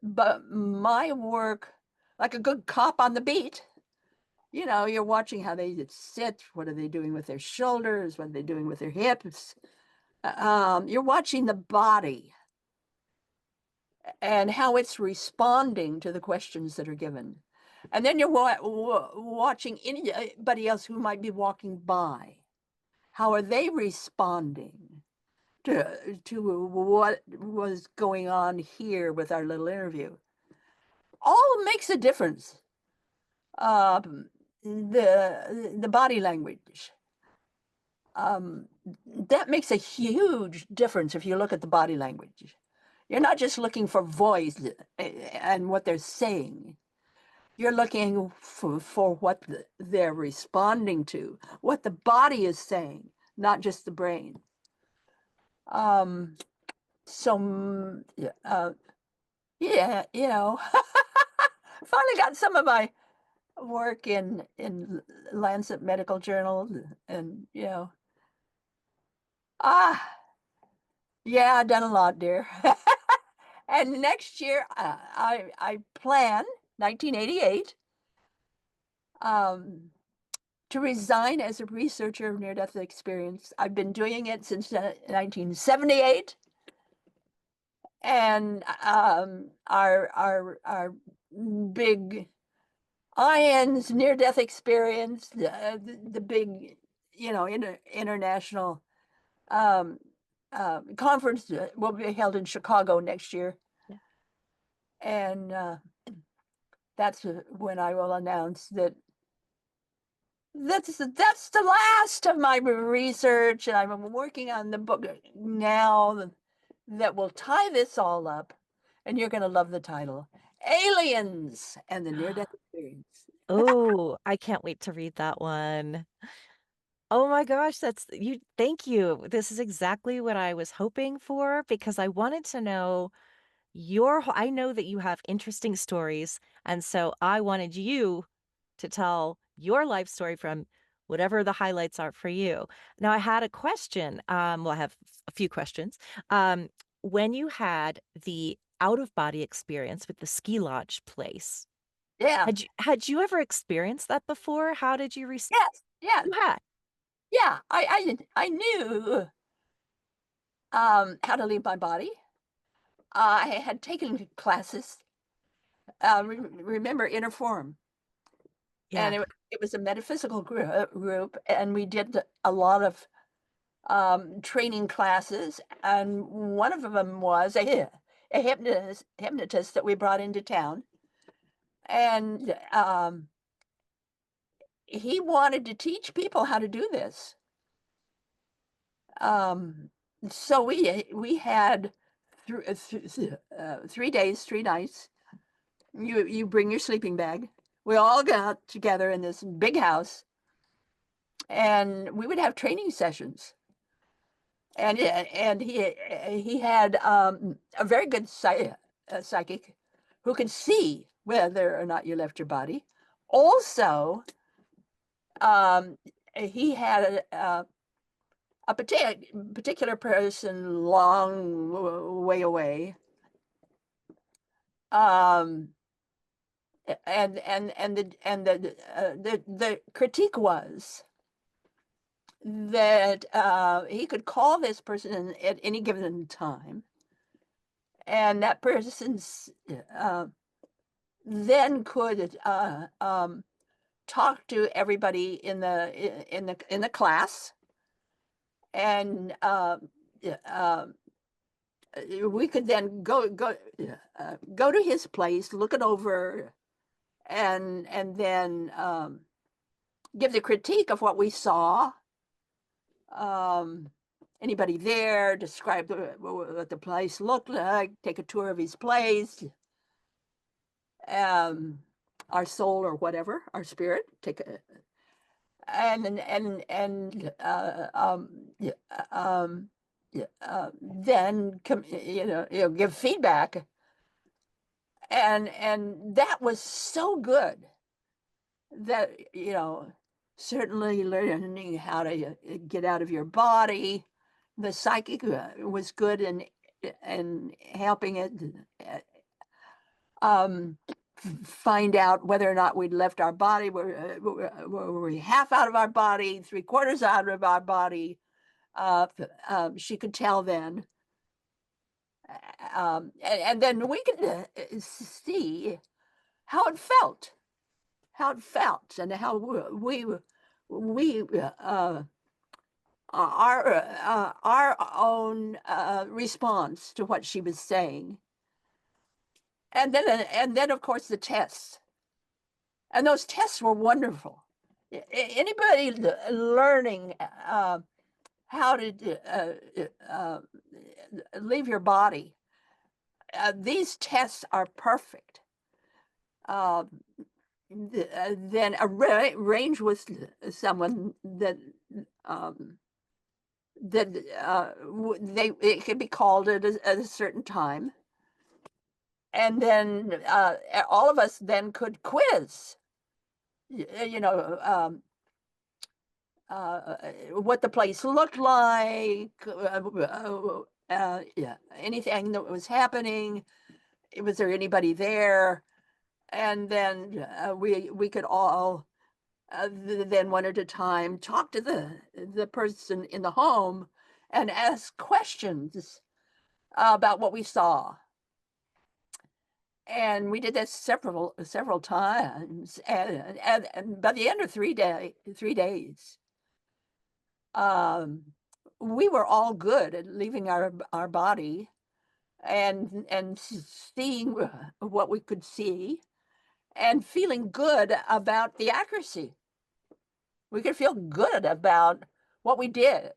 but my work, like a good cop on the beat, you're watching how they sit. What are they doing with their shoulders? What are they doing with their hips? You're watching the body and how it's responding to the questions that are given. And then you're watching anybody else who might be walking by. How are they responding to what was going on here with our little interview? All makes a difference. The body language. That makes a huge difference if you look at the body language. You're not just looking for voice and what they're saying. You're looking for what they're responding to, what the body is saying, not just the brain. Um, so, yeah, finally got some of my work in Lancet Medical Journal, and ah, yeah, I've done a lot, dear. And next year, I plan 1988 um, to resign as a researcher of near-death experience. I've been doing it since 1978, and our big IANS near-death experience, the big international um, conference will be held in Chicago next year,
Yeah.
and that's when I will announce that that's the last of my research, and I'm working on the book now that will tie this all up, and you're going to love the title: Aliens and the Near-Death Experience.
Oh, I can't wait to read that one. Oh my gosh, that's you. Thank you. This is exactly what I was hoping for because I wanted to know I know that you have interesting stories, and so I wanted you to tell your life story from whatever the highlights are for you. Now, I had a question. Well, I have a few questions. Um, when you had the out of body experience with the ski lodge place,
Yeah.
had you ever experienced that before? How did you
Yes. Yeah.
you had?
Yeah. I knew how to leave my body. I had taken classes. Remember Inner Form, and
Yeah.
it was a metaphysical group, and we did a lot of training classes, and one of them was a hypnotist that we brought into town, and he wanted to teach people how to do this. Um, so we had 3 days, 3 nights. You bring your sleeping bag. We all got together in this big house, and we would have training sessions. And he had a very good psychic who could see whether or not you left your body. Also, um, he had a particular person long way away. Um, and the critique was that he could call this person at any given time, and that person's then could talk to everybody in the class, and we could then go to his place, look it over, and then give the critique of what we saw. Um, Anybody there, describe what the place looked like, take a tour of his place, um, our soul or whatever, our spirit, take a, and yeah, yeah, then give feedback, and that was so good that certainly learning how to get out of your body. The psychic was good in helping it um, find out whether or not we'd left our body. Were we half out of our body, three-quarters out of our body? She could tell then. And then we could see how it felt, and how we our own response to what she was saying, and then of course the tests, and those tests were wonderful. Anybody learning how to leave your body, these tests are perfect. Um, then arrange with someone that um, it could be called at a certain time, and then all of us then could quiz, you know, what the place looked like, yeah, anything that was happening. Was there anybody there? And then we could all then one at a time talk to the person in the home and ask questions about what we saw. And we did this several times, and by the end of 3 days, um, we were all good at leaving our body and seeing what we could see, and feeling good about the accuracy. We could feel good about what we did,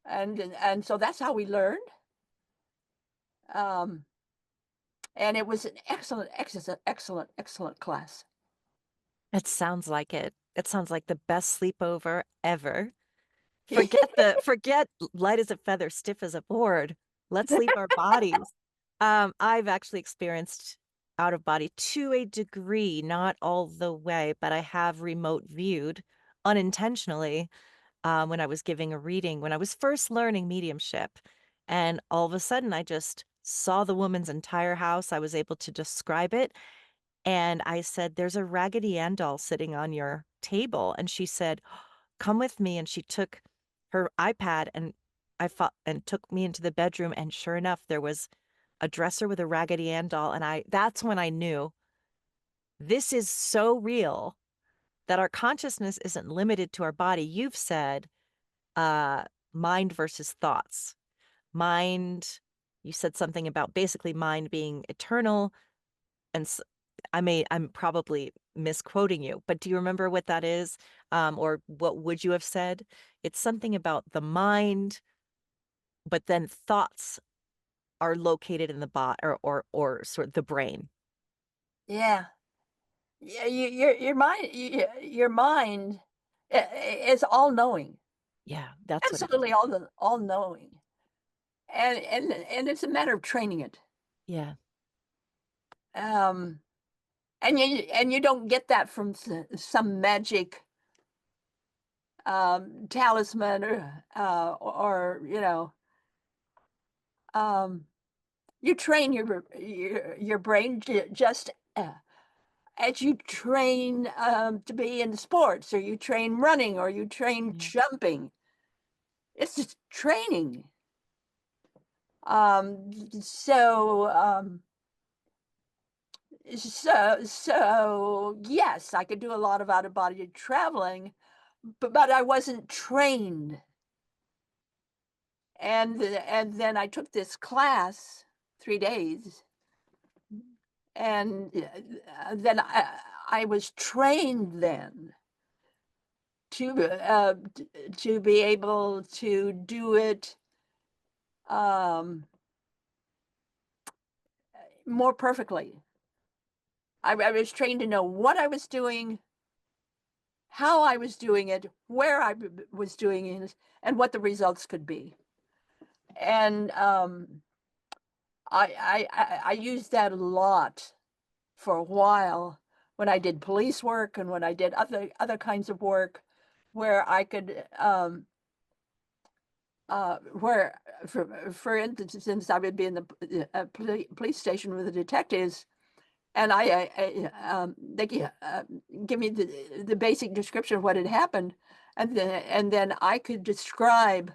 and so that's how we learned. Um, and it was an excellent class.
It sounds like it. It sounds like the best sleepover ever. Forget light as a feather, stiff as a board. Let's leave our bodies. I've actually experienced out of body to a degree, not all the way, but I have remote viewed unintentionally when I was giving a reading when I was first learning mediumship. And all of a sudden, I just saw the woman's entire house. I was able to describe it. And I said, "There's a Raggedy Ann doll sitting on your table." And she said, "Come with me." And she took her iPad and and took me into the bedroom. And sure enough, there was a dresser with a Raggedy Ann doll. And that's when I knew this is so real that our consciousness isn't limited to our body. You've said, uh, mind versus thoughts. Mind You said something about basically mind being eternal, and I'm probably misquoting you, but do you remember what that is? Or what would you have said? It's something about the mind, but then thoughts are located in the bot or sort of the brain.
Yeah. Yeah, your mind is all-knowing,
Yeah, that's what it is.
absolutely all-knowing, and it's a matter of training it.
Yeah.
Um, and you don't get that from some magic, talisman or, um, you train your brain just, as you train, to be in sports, or you train running, or you train
Yeah.
jumping. It's just training. Um, so, um, yes, I could do a lot of out of body traveling, but I wasn't trained. And then I took this class, 3 days, and then I was trained then to be able to do it um, more perfectly. I was trained to know what I was doing, how I was doing it, where was doing it, and what the results could be. And I used that a lot for a while when I did police work and when I did other kinds of work, where I could where for instance I would be in the police station with the detectives, and they give me the basic description of what had happened, and then I could describe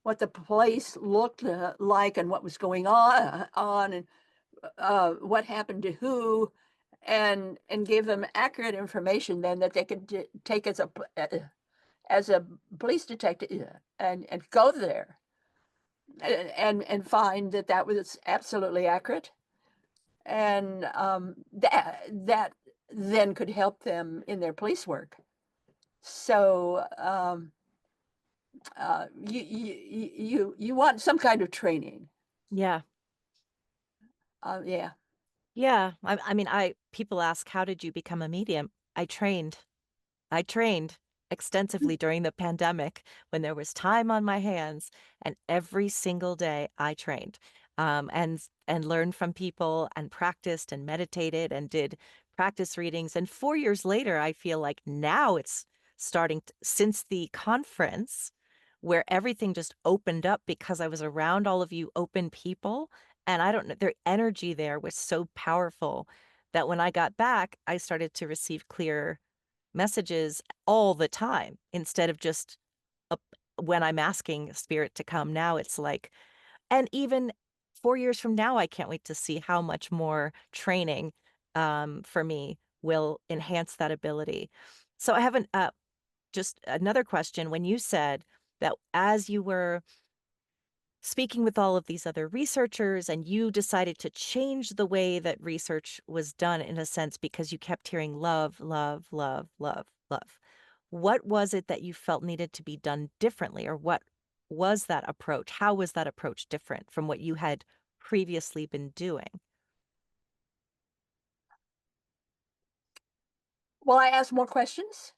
what the place looked like and what was going on, and what happened to who, and give them accurate information then that they could take as a police detective, and go there and find that that was absolutely accurate, and that then could help them in their police work. So you want some kind of training.
Yeah.
Yeah.
Yeah. I mean, I people ask, "How did you become a medium?" I trained. I trained extensively during the pandemic when there was time on my hands, and every single day I trained, and learned from people and practiced and meditated and did practice readings. And 4 years later, I feel like now it's starting t since the conference where everything just opened up because I was around all of you open people, and I don't know, their energy there was so powerful that when I got back, I started to receive clear messages all the time instead of just a when I'm asking spirit to come now, it's like and even 4 years from now, I can't wait to see how much more training, for me will enhance that ability. So I have just another question. When you said that as you were speaking with all of these other researchers and you decided to change the way that research was done in a sense because you kept hearing love, love, love, love, love. What was it that you felt needed to be done differently, or what was that approach? How was that approach different from what you had previously been doing?
Well, I asked more questions,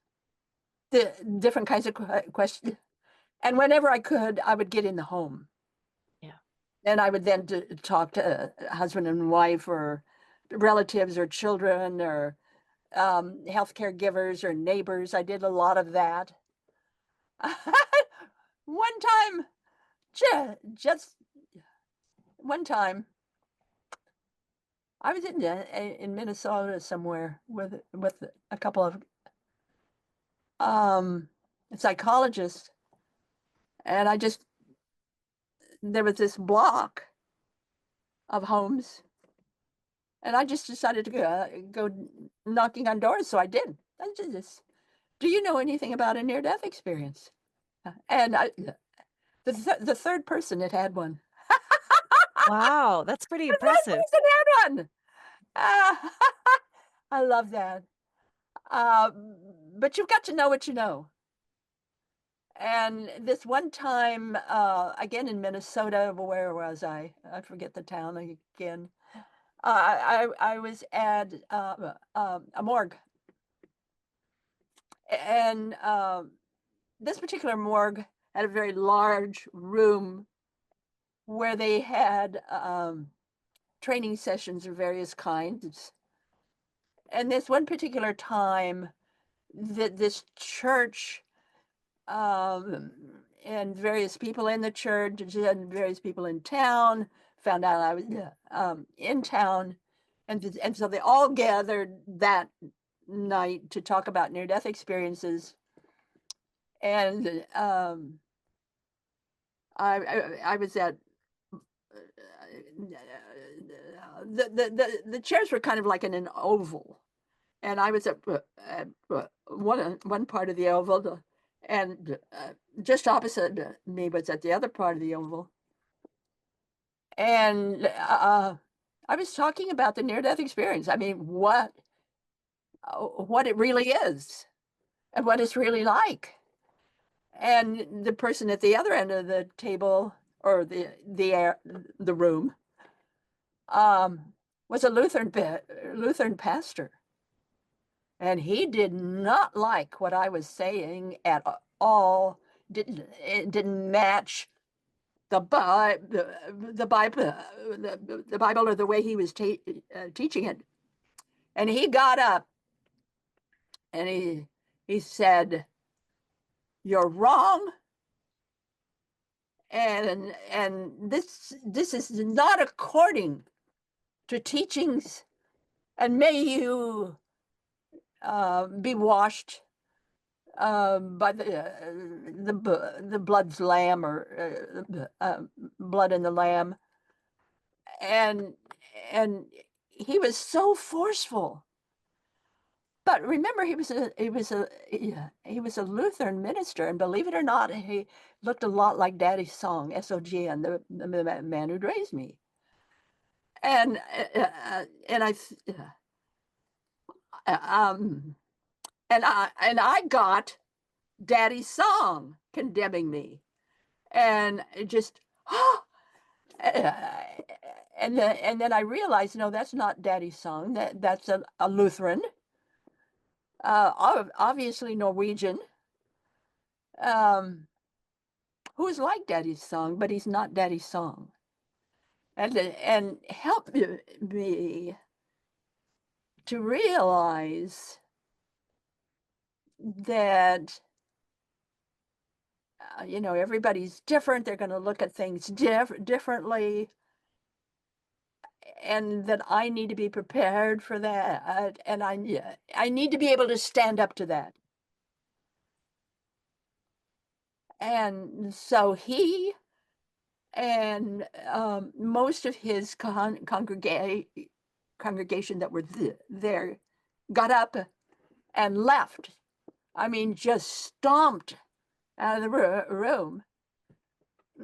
the different kinds of questions, and whenever I could, I would get in the home,
Yeah.
and I would then talk to husband and wife, or relatives, or children, or healthcare givers, or neighbors. I did a lot of that. One time, just one time, I was in Minnesota somewhere with a couple of um, psychologists, and there was this block of homes, and I just decided to go knocking on doors. So I did. I did this. Do you know anything about a near-death experience? And the third person had had one.
Wow, that's pretty
And one
impressive.
person had one. Ah, I love that. But you've got to know what you know. And this one time, again in Minnesota, where was I? I forget the town again. I was at a morgue, and this particular morgue had a very large room where they had training sessions of various kinds. And this one particular time, that this church um, and various people in the church and various people in town found out I was in town, and so they all gathered that night to talk about near-death experiences. And I was at the chairs were kind of like in an oval, and I was at one part of the oval, and just opposite me was at the other part of the oval. And I was talking about the near-death experience. I mean, what it really is and what it's really like. And the person at the other end of the table or the room um, was a Lutheran pastor, and he did not like what I was saying at all. It didn't match the Bible, the Bible, the Bible, or the way he was teaching it. And he got up and he said, "You're wrong, and this is not according to teachings, and may you be washed by the blood's lamb, or blood in the lamb." And and he was so forceful. But remember, he was a Lutheran minister, and believe it or not, he looked a lot like Daddy's song, SOGN, the man who'd raised me. And and I um and I got Daddy's song condemning me, and it just and then I realized, no, that's not Daddy's song. That's a Lutheran, obviously Norwegian, um, who is like Daddy's song, but he's not Daddy's song. And helped me to realize that everybody's different. They're going to look at things differently, and that I need to be prepared for that, and I need to be able to stand up to that. And so he and most of his congregation that were there got up and left. I mean, just stomped out of the room,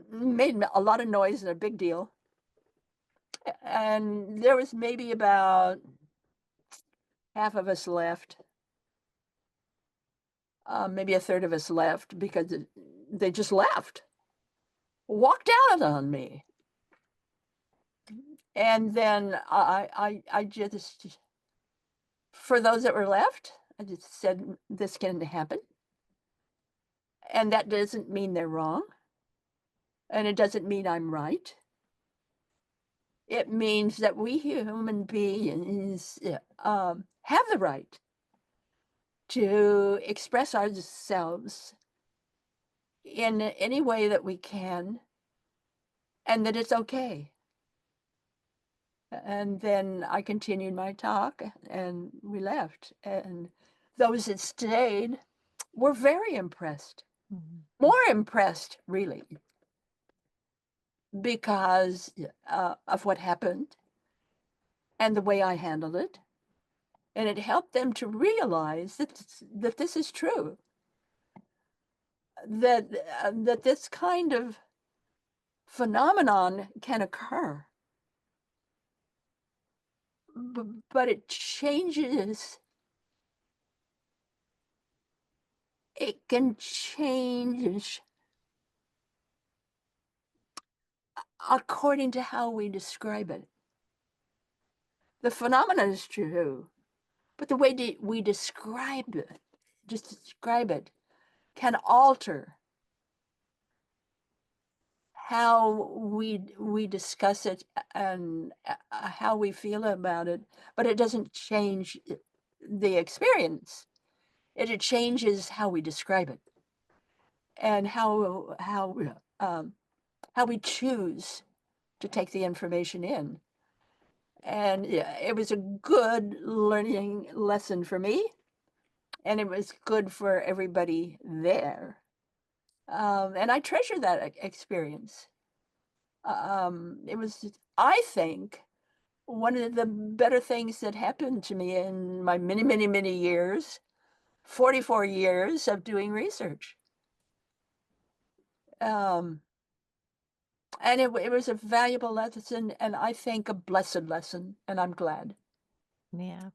made a lot of noise and a big deal. And there was maybe about half of us left, maybe a third of us left, because they just left, walked out on me. And then I just, for those that were left, I just said, this can happen. And that doesn't mean they're wrong. And it doesn't mean I'm right. It means that we human beings have the right to express ourselves in any way that we can, and that it's okay. And then I continued my talk, and we left. And those that stayed were very impressed,
Mhm.
more impressed, really, because of what happened and the way I handled it. And it helped them to realize that this is true, that that this kind of phenomenon can occur. but it changes. It can change according to how we describe it. The phenomenon is true, but the way we describe it, just describe it, can alter how we discuss it and how we feel about it, but it doesn't change the experience. It changes how we describe it and how we choose to take the information in. And yeah, it was a good learning lesson for me, and it was good for everybody there. And I treasure that experience. It was, I think, one of the better things that happened to me in my many, many, many years, 44 years of doing research. Um, and it was a valuable lesson, and I think a blessed lesson, and I'm glad.
Yeah.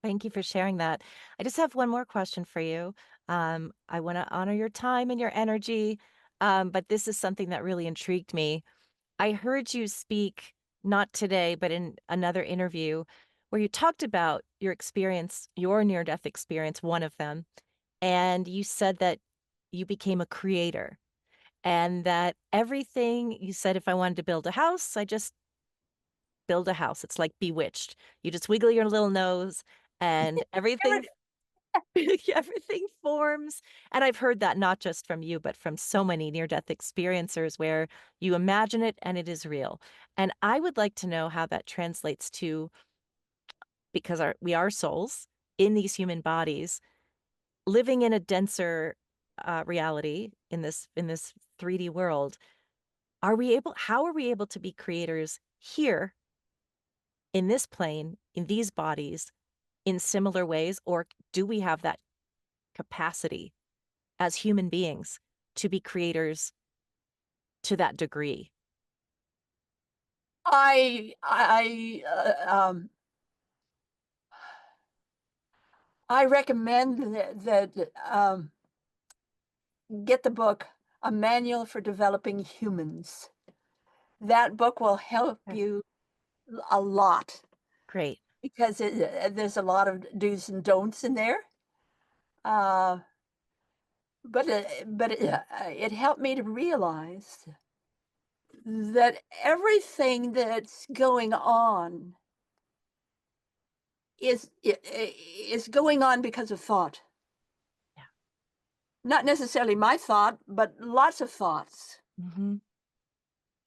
Thank you for sharing that. I just have one more question for you. I want to honor your time and your energy, but this is something that really intrigued me. I heard you speak not today, but in another interview where you talked about your experience, your near death experience, one of them. And you said that you became a creator and that everything you said, if I wanted to build a house, I just build a house. It's like bewitched. You just wiggle your little nose and everything
Every-
everything forms. And I've heard that not just from you, but from so many near death experiencers where you imagine it and it is real. And I would like to know how that translates to because we are souls in these human bodies living in a denser reality in this 3D world. Are we able how are we able to be creators here in this plane, in these bodies, in similar ways, or do we have that capacity as human beings to be creators to that degree?
I recommend that get the book, A Manual for Developing Humans. That book will help
Okay.
you a lot
Great.
because there's a lot of do's and don'ts in there. Uh, but it helped me to realize that everything that's going on is going on because of thought.
Yeah.
Not necessarily my thought, but lots of thoughts
Hmm.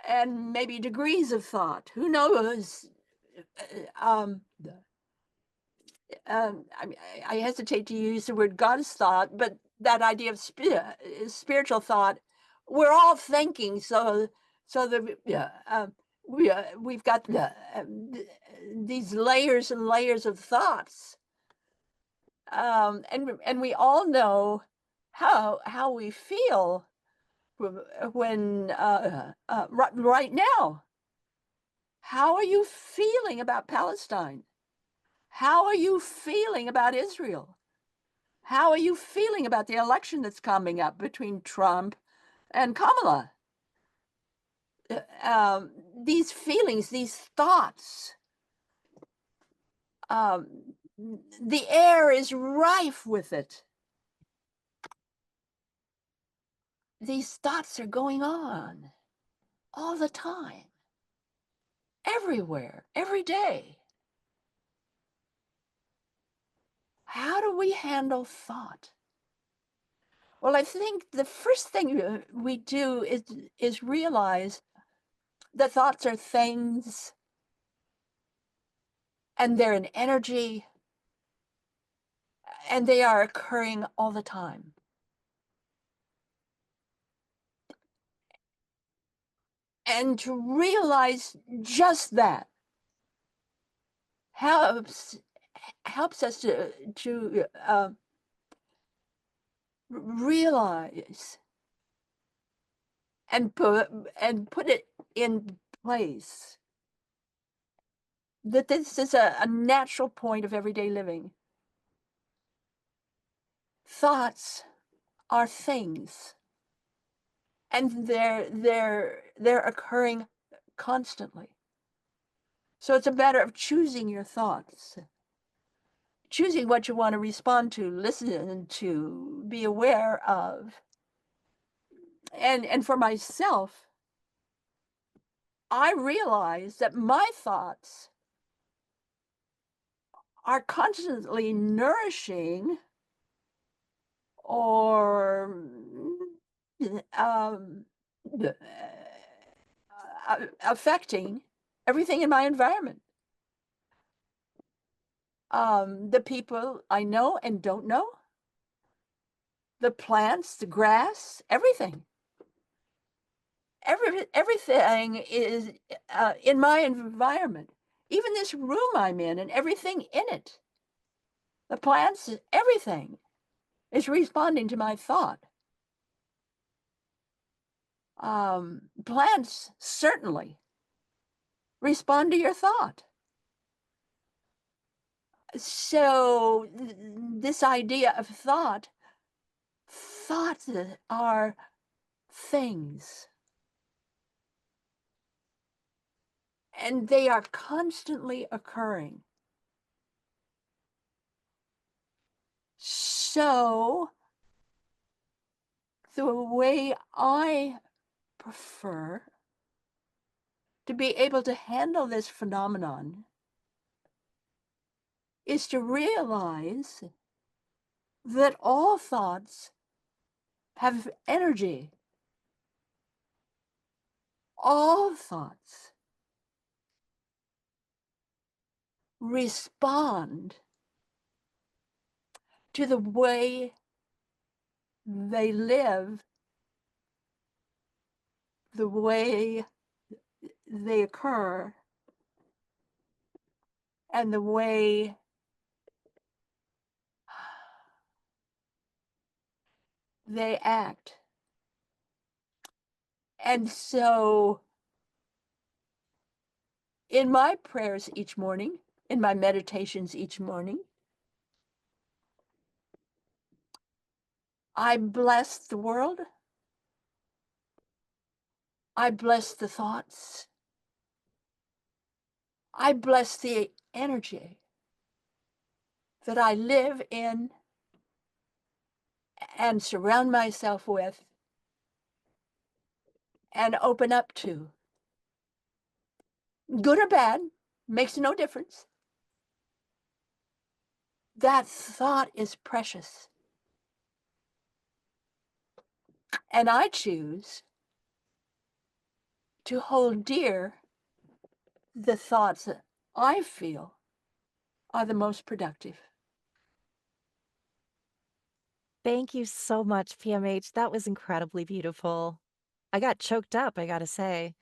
and maybe degrees of thought. Who knows? Um, I hesitate to use the word God's thought, but that idea of spiritual thought, we're all thinking. So we've got these layers and layers of thoughts, and we all know how we feel when right now. How are you feeling about Palestine? How are you feeling about Israel? How are you feeling about the election that's coming up between Trump and Kamala? These feelings, these thoughts, um, the air is rife with it. These thoughts are going on all the time, everywhere, every day. How do we handle thought? Well, I think the first thing we do is realize that thoughts are things and they're an energy and they are occurring all the time. And to realize just that helps helps us to realize and put it in place that this is a natural point of everyday living. Thoughts are things, and they're occurring constantly. So it's a matter of choosing your thoughts, choosing what you want to respond to, listen to, be aware of. And for myself, I realize that my thoughts are constantly nourishing or um, affecting everything in my environment. The people I know and don't know, the plants, the grass, everything. Everything is in my environment. Even this room I'm in and everything in it, the plants, everything is responding to my thought. Plants certainly respond to your thought. So this idea of thoughts are things, and they are constantly occurring. So the way I prefer to be able to handle this phenomenon is to realize that all thoughts have energy. All thoughts respond to the way they live, the way they occur, and the way they act. And so, in my prayers each morning, in my meditations each morning, I bless the world. I bless the thoughts. I bless the energy that I live in and surround myself with and open up to. Good or bad, makes no difference. That thought is precious. And I choose to hold dear the thoughts that I feel are the most productive.
Thank you so much, PMH. That was incredibly beautiful. I got choked up, I gotta say.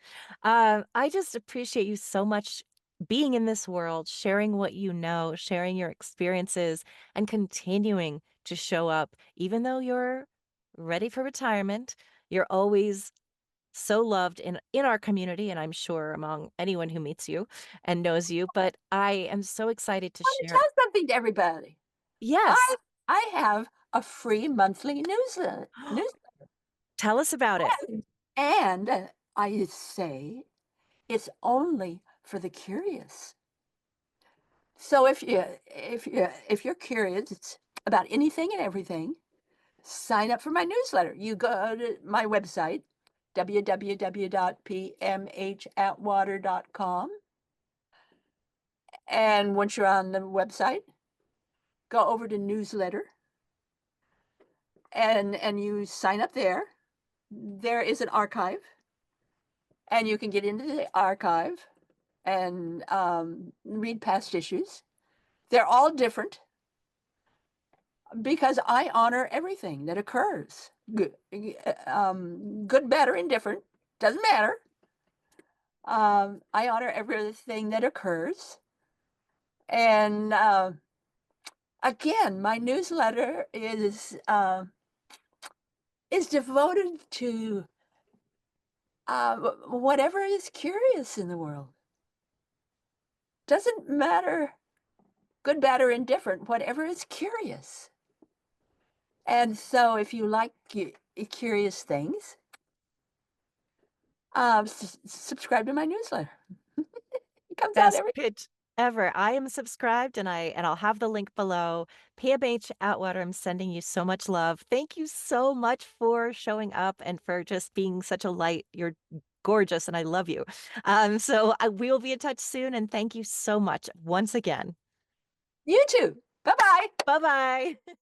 I just appreciate you so much being in this world, sharing what you know, sharing your experiences, and continuing to show up. Even though you're ready for retirement, you're always so loved in our community, and I'm sure among anyone who meets you and knows you. But I am so excited to
I want to
share.
tell something to everybody. I
Yes,
I have a free monthly
tell us about it.
and I say it's only for the curious. So if you're curious about anything and everything, sign up for my newsletter. You go to my website, www.pmhatwater.com. And once you're on the website, go over to newsletter and you sign up there. There is an archive, and you can get into the archive and read past issues. They're all different because I honor everything that occurs. Good, bad, or indifferent, doesn't matter. I honor everything that occurs. And again, my newsletter is devoted to whatever is curious in the world. Doesn't matter, good, bad, or indifferent, whatever is curious. And so if you like curious things, subscribe to my newsletter. It comes out
Best
every.
pitch ever. I am subscribed and I'll have the link below. PMH Atwater, I'm sending you so much love. Thank you so much for showing up and for just being such a light. You're gorgeous and I love you. We will be in touch soon and thank you so much once again.
You too. Bye-bye.
Bye-bye.